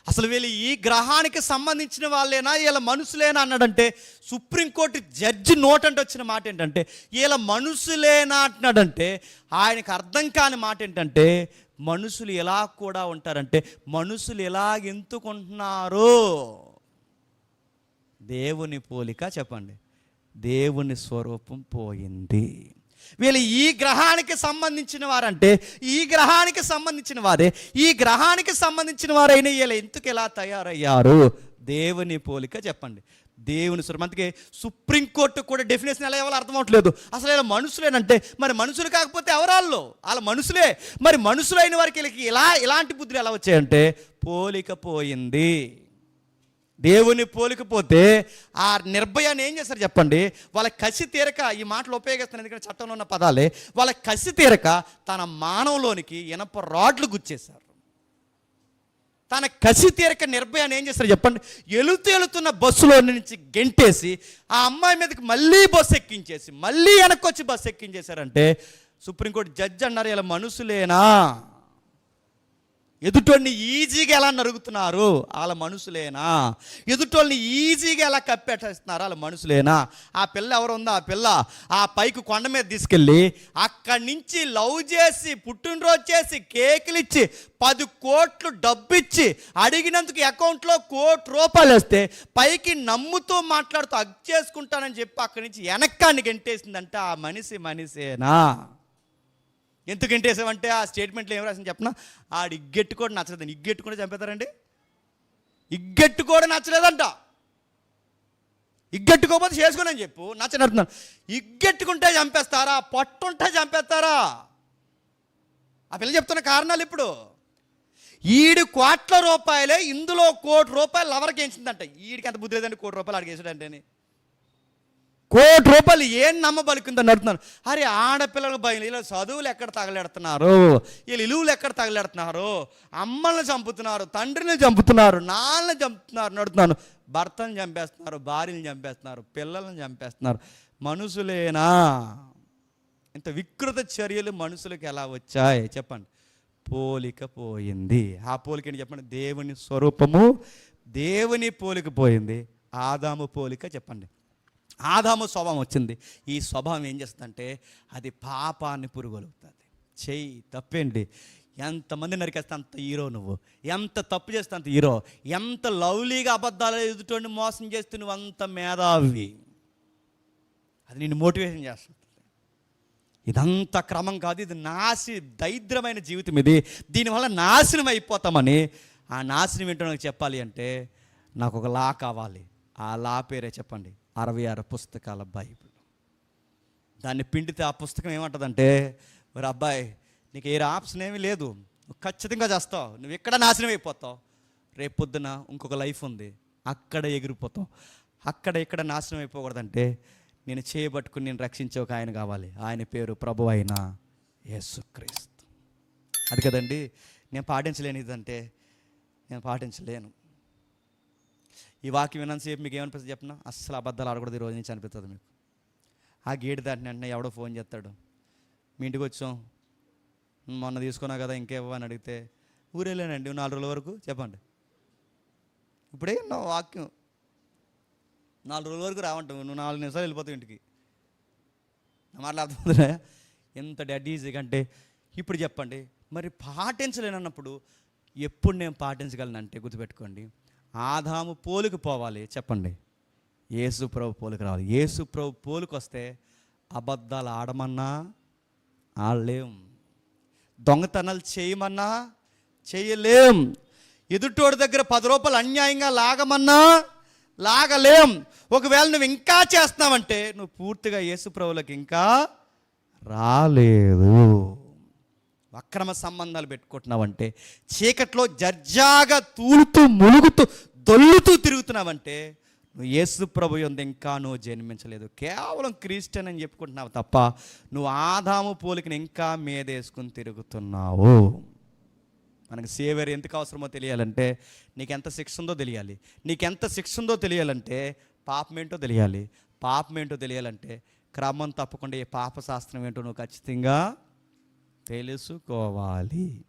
అసలు వీళ్ళు ఈ గ్రహానికి సంబంధించిన వాళ్ళేనా, వీళ్ళ మనుషులేనా అన్నాడంటే, సుప్రీంకోర్టు జడ్జి నోటంటే వచ్చిన మాట ఏంటంటే వీళ్ళ మనుషులేనా అంటున్నాడంటే, ఆయనకు అర్థం కాని మాట ఏంటంటే, మనుషులు ఎలా కూడా ఉంటారంటే, మనుషులు ఎలాగెందుకుంటున్నారు, దేవుని పోలిక, చెప్పండి, దేవుని స్వరూపం పోయింది. వీళ్ళు ఈ గ్రహానికి సంబంధించిన వారంటే, ఈ గ్రహానికి సంబంధించిన వారే, ఈ గ్రహానికి సంబంధించిన వారైనా వీళ్ళు ఎందుకు ఎలా తయారయ్యారు, దేవుని పోలిక, చెప్పండి, దేవుని స్వరూపం. అందుకే సుప్రీంకోర్టు కూడా డెఫినేషన్ ఎలా ఇవ్వాలో అర్థం అవట్లేదు. అసలు ఇలా మనుషులేనంటే, మరి మనుషులు కాకపోతే ఎవరాళ్ళు, వాళ్ళ మనుషులే. మరి మనుషులైన వారికి వీళ్ళకి ఇలాంటి బుద్ధులు ఎలా వచ్చాయంటే, పోలిక పోయింది. దేవుని పోలికపోతే ఆ నిర్భయాన్ని ఏం చేస్తారు చెప్పండి, వాళ్ళ కసి తీరక, ఈ మాటలు ఉపయోగిస్తాను ఎందుకంటే చట్టంలో ఉన్న పదాలే, వాళ్ళ కసి తీరక తన మానవులోనికి ఇనప రాడ్లు గుచ్చేశారు. తన కసి తీరక నిర్భయాన్ని ఏం చేస్తారు చెప్పండి, వెళుతున్న బస్సులో నుంచి గెంటేసి ఆ అమ్మాయి మీదకి మళ్ళీ బస్సు ఎక్కించేసి మళ్ళీ వెనక్కి వచ్చి బస్సు ఎక్కించేశారంటే, సుప్రీంకోర్టు జడ్జి అన్నారు, ఇలా మనుషులేనా, ఎదుటోళ్ళని ఈజీగా ఎలా నరుగుతున్నారు, వాళ్ళ మనుషులేనా, ఎదుటోళ్ళని ఈజీగా ఎలా కప్పెట్టేస్తున్నారు, వాళ్ళ మనుషులేనా. ఆ పిల్ల ఎవరు ఉందో, ఆ పిల్ల ఆ పైకి కొండ మీద తీసుకెళ్ళి అక్కడి నుంచి లవ్ చేసి, పుట్టినరోజు చేసి, కేకులు ఇచ్చి, 10 కోట్లు డబ్బు ఇచ్చి, అడిగినందుకు అకౌంట్లో ₹1,00,00,000 వేస్తే పైకి నమ్ముతూ మాట్లాడుతూ అగ్ చేసుకుంటానని చెప్పి అక్కడి నుంచి వెనక్కాన్ని గెంటేసిందంటే, ఆ మనిషేనా. ఎందుకు గెంటేసామంటే, ఆ స్టేట్మెంట్లో ఏం రాసింది చెప్పనా, ఆడు ఇగ్గెట్టు కూడా నచ్చలేదండి. ఇగ్గెట్టు కూడా చంపేస్తారండి, ఇగ్గెట్టు కూడా నచ్చలేదంట. ఇగ్గెట్టుకోకపోతే చేసుకుని అని చెప్పు, నచ్చనడుతున్నాను. ఇగ్గెట్టుకుంటే చంపేస్తారా, పట్టుంటే చంపేస్తారా. ఆ పిల్ల చెప్తున్న కారణాలు ఇప్పుడు, ₹1,00,00,000 ఇందులో ₹1,00,00,000 లవర్కి వేసిందంట. వీడికి ఎంత బుద్ధి లేదండి, ₹1,00,00,000 ఆడికి వేసాడంటే, ₹1,00,00,000 ఏం నమ్మబలికిందని అడుగుతున్నాను. అరే ఆడపిల్లలకు భయం, ఇలా చదువులు ఎక్కడ తగలెడుతున్నారు, వీళ్ళు ఇలువలు ఎక్కడ తగలెడుతున్నారు, అమ్మల్ని చంపుతున్నారు, తండ్రిని చంపుతున్నారు, నాన్నని చంపుతున్నారు నడుతున్నాను, భర్తను చంపేస్తున్నారు, భార్యని చంపేస్తున్నారు, పిల్లల్ని చంపేస్తున్నారు. మనుషులేనా. ఇంత వికృత చర్యలు మనుషులకు ఎలా వచ్చాయి చెప్పండి, పోలిక పోయింది. ఆ పోలిక ఏంటి చెప్పండి, దేవుని స్వరూపము, దేవుని పోలిక పోయింది. ఆదాము పోలిక చెప్పండి, ఆదాము స్వభావం వచ్చింది. ఈ స్వభావం ఏం చేస్తుందంటే, అది పాపాన్ని పురుగొలుపుతుంది. చెయ్యి తప్పేంటి, ఎంతమంది నరికేస్తే అంత హీరో నువ్వు, ఎంత తప్పు చేస్తే అంత హీరో, ఎంత లవ్లీగా అబద్ధాలు ఎదుటోని మోసం చేస్తే నువ్వు అంత మేధావి. అది నిన్ను మోటివేషన్ చేస్తుంది. ఇదంతా క్రమం కాదు, ఇది దరిద్రమైన జీవితం, ఇది దీనివల్ల నాశనం అయిపోతామని. ఆ నాశనం ఏంటో నాకు చెప్పాలి అంటే, నాకు ఒక లా కావాలి. ఆ లా పేరే చెప్పండి, 66 పుస్తకాల బైబిల్. దాన్ని పిండితే ఆ పుస్తకం ఏమంటుందంటే, మరి అబ్బాయి నీకు ఏ ఆప్షన్ ఏమీ లేదు, నువ్వు ఖచ్చితంగా చేస్తావు, నువ్వు ఇక్కడ నాశనం అయిపోతావు, రేపు పొద్దున ఇంకొక లైఫ్ ఉంది, అక్కడ ఎగిరిపోతావు. అక్కడ ఇక్కడ నాశనం అయిపోకూడదంటే, నేను చేయబట్టుకుని నేను రక్షించే ఒక ఆయన కావాలి. ఆయన పేరు ప్రభు అయిన యేసుక్రీస్తు. అది కదండి నేను పాటించలేనిదంటే, నేను పాటించలేను. ఈ వాక్యం విన్నంతసేపు మీకు ఏమనిపిస్తుంది చెప్పినా, అస్సలు అబద్ధాలు ఆడకూడదు ఈరోజు నుంచి అనిపిస్తుంది మీకు. ఆ గేటు దాటిన వెంటనే ఎవడో ఫోన్ చేస్తాడు, మీ ఇంటికి వచ్చాం, మొన్న తీసుకున్నా కదా ఇంకేవ్వని అడిగితే, ఊరేలేనండి 4 రోజుల వరకు, చెప్పండి. ఇప్పుడే నా వాక్యం, 4 రోజుల వరకు రావంటావు, నువ్వు 4 నిమిషాలు వెళ్ళిపోతావు ఇంటికి. నా మాటలు అర్థమవుతుందా, ఎంత డెడ్ ఈజీగా అంటే. ఇప్పుడు చెప్పండి, మరి పాటించలేనన్నప్పుడు ఎప్పుడు నేను పాటించగలనంటే, గుర్తుపెట్టుకోండి, ఆదాము పోలికి పోవాలి, చెప్పండి, యేసు ప్రభు పోలికి రావాలి. యేసు ప్రభు పోలికి వస్తే అబద్ధాలు ఆడమన్నా ఆడలేం, దొంగతనాలు చేయమన్నా చేయలేం, ఎదుటోడి దగ్గర ₹10 అన్యాయంగా లాగమన్నా లాగలేం. ఒకవేళ నువ్వు ఇంకా చేస్తున్నావంటే నువ్వు పూర్తిగా యేసు ప్రభువులకు ఇంకా రాలేదు. అక్రమ సంబంధాలు పెట్టుకుంటున్నావంటే, చీకట్లో జర్జాగా తూలుతూ ములుగుతూ దొల్లుతూ తిరుగుతున్నావంటే నువ్వు యేసు ప్రభు యందు ఇంకా నువ్వు జన్మించలేదు. కేవలం క్రిస్టియన్ అని చెప్పుకుంటున్నావు తప్ప నువ్వు ఆదాము పోలికను ఇంకా మీదేసుకుని తిరుగుతున్నావు. మనకి సేవియర్ ఎందుకు అవసరమో తెలియాలంటే నీకెంత శిక్ష ఉందో తెలియాలి. నీకెంత శిక్ష ఉందో తెలియాలంటే పాపం ఏంటో తెలియాలి. పాపం ఏంటో తెలియాలంటే క్రమం తప్పకుండా ఏ పాప శాస్త్రం ఏంటో నువ్వు ఖచ్చితంగా తెలుసుకోవాలి.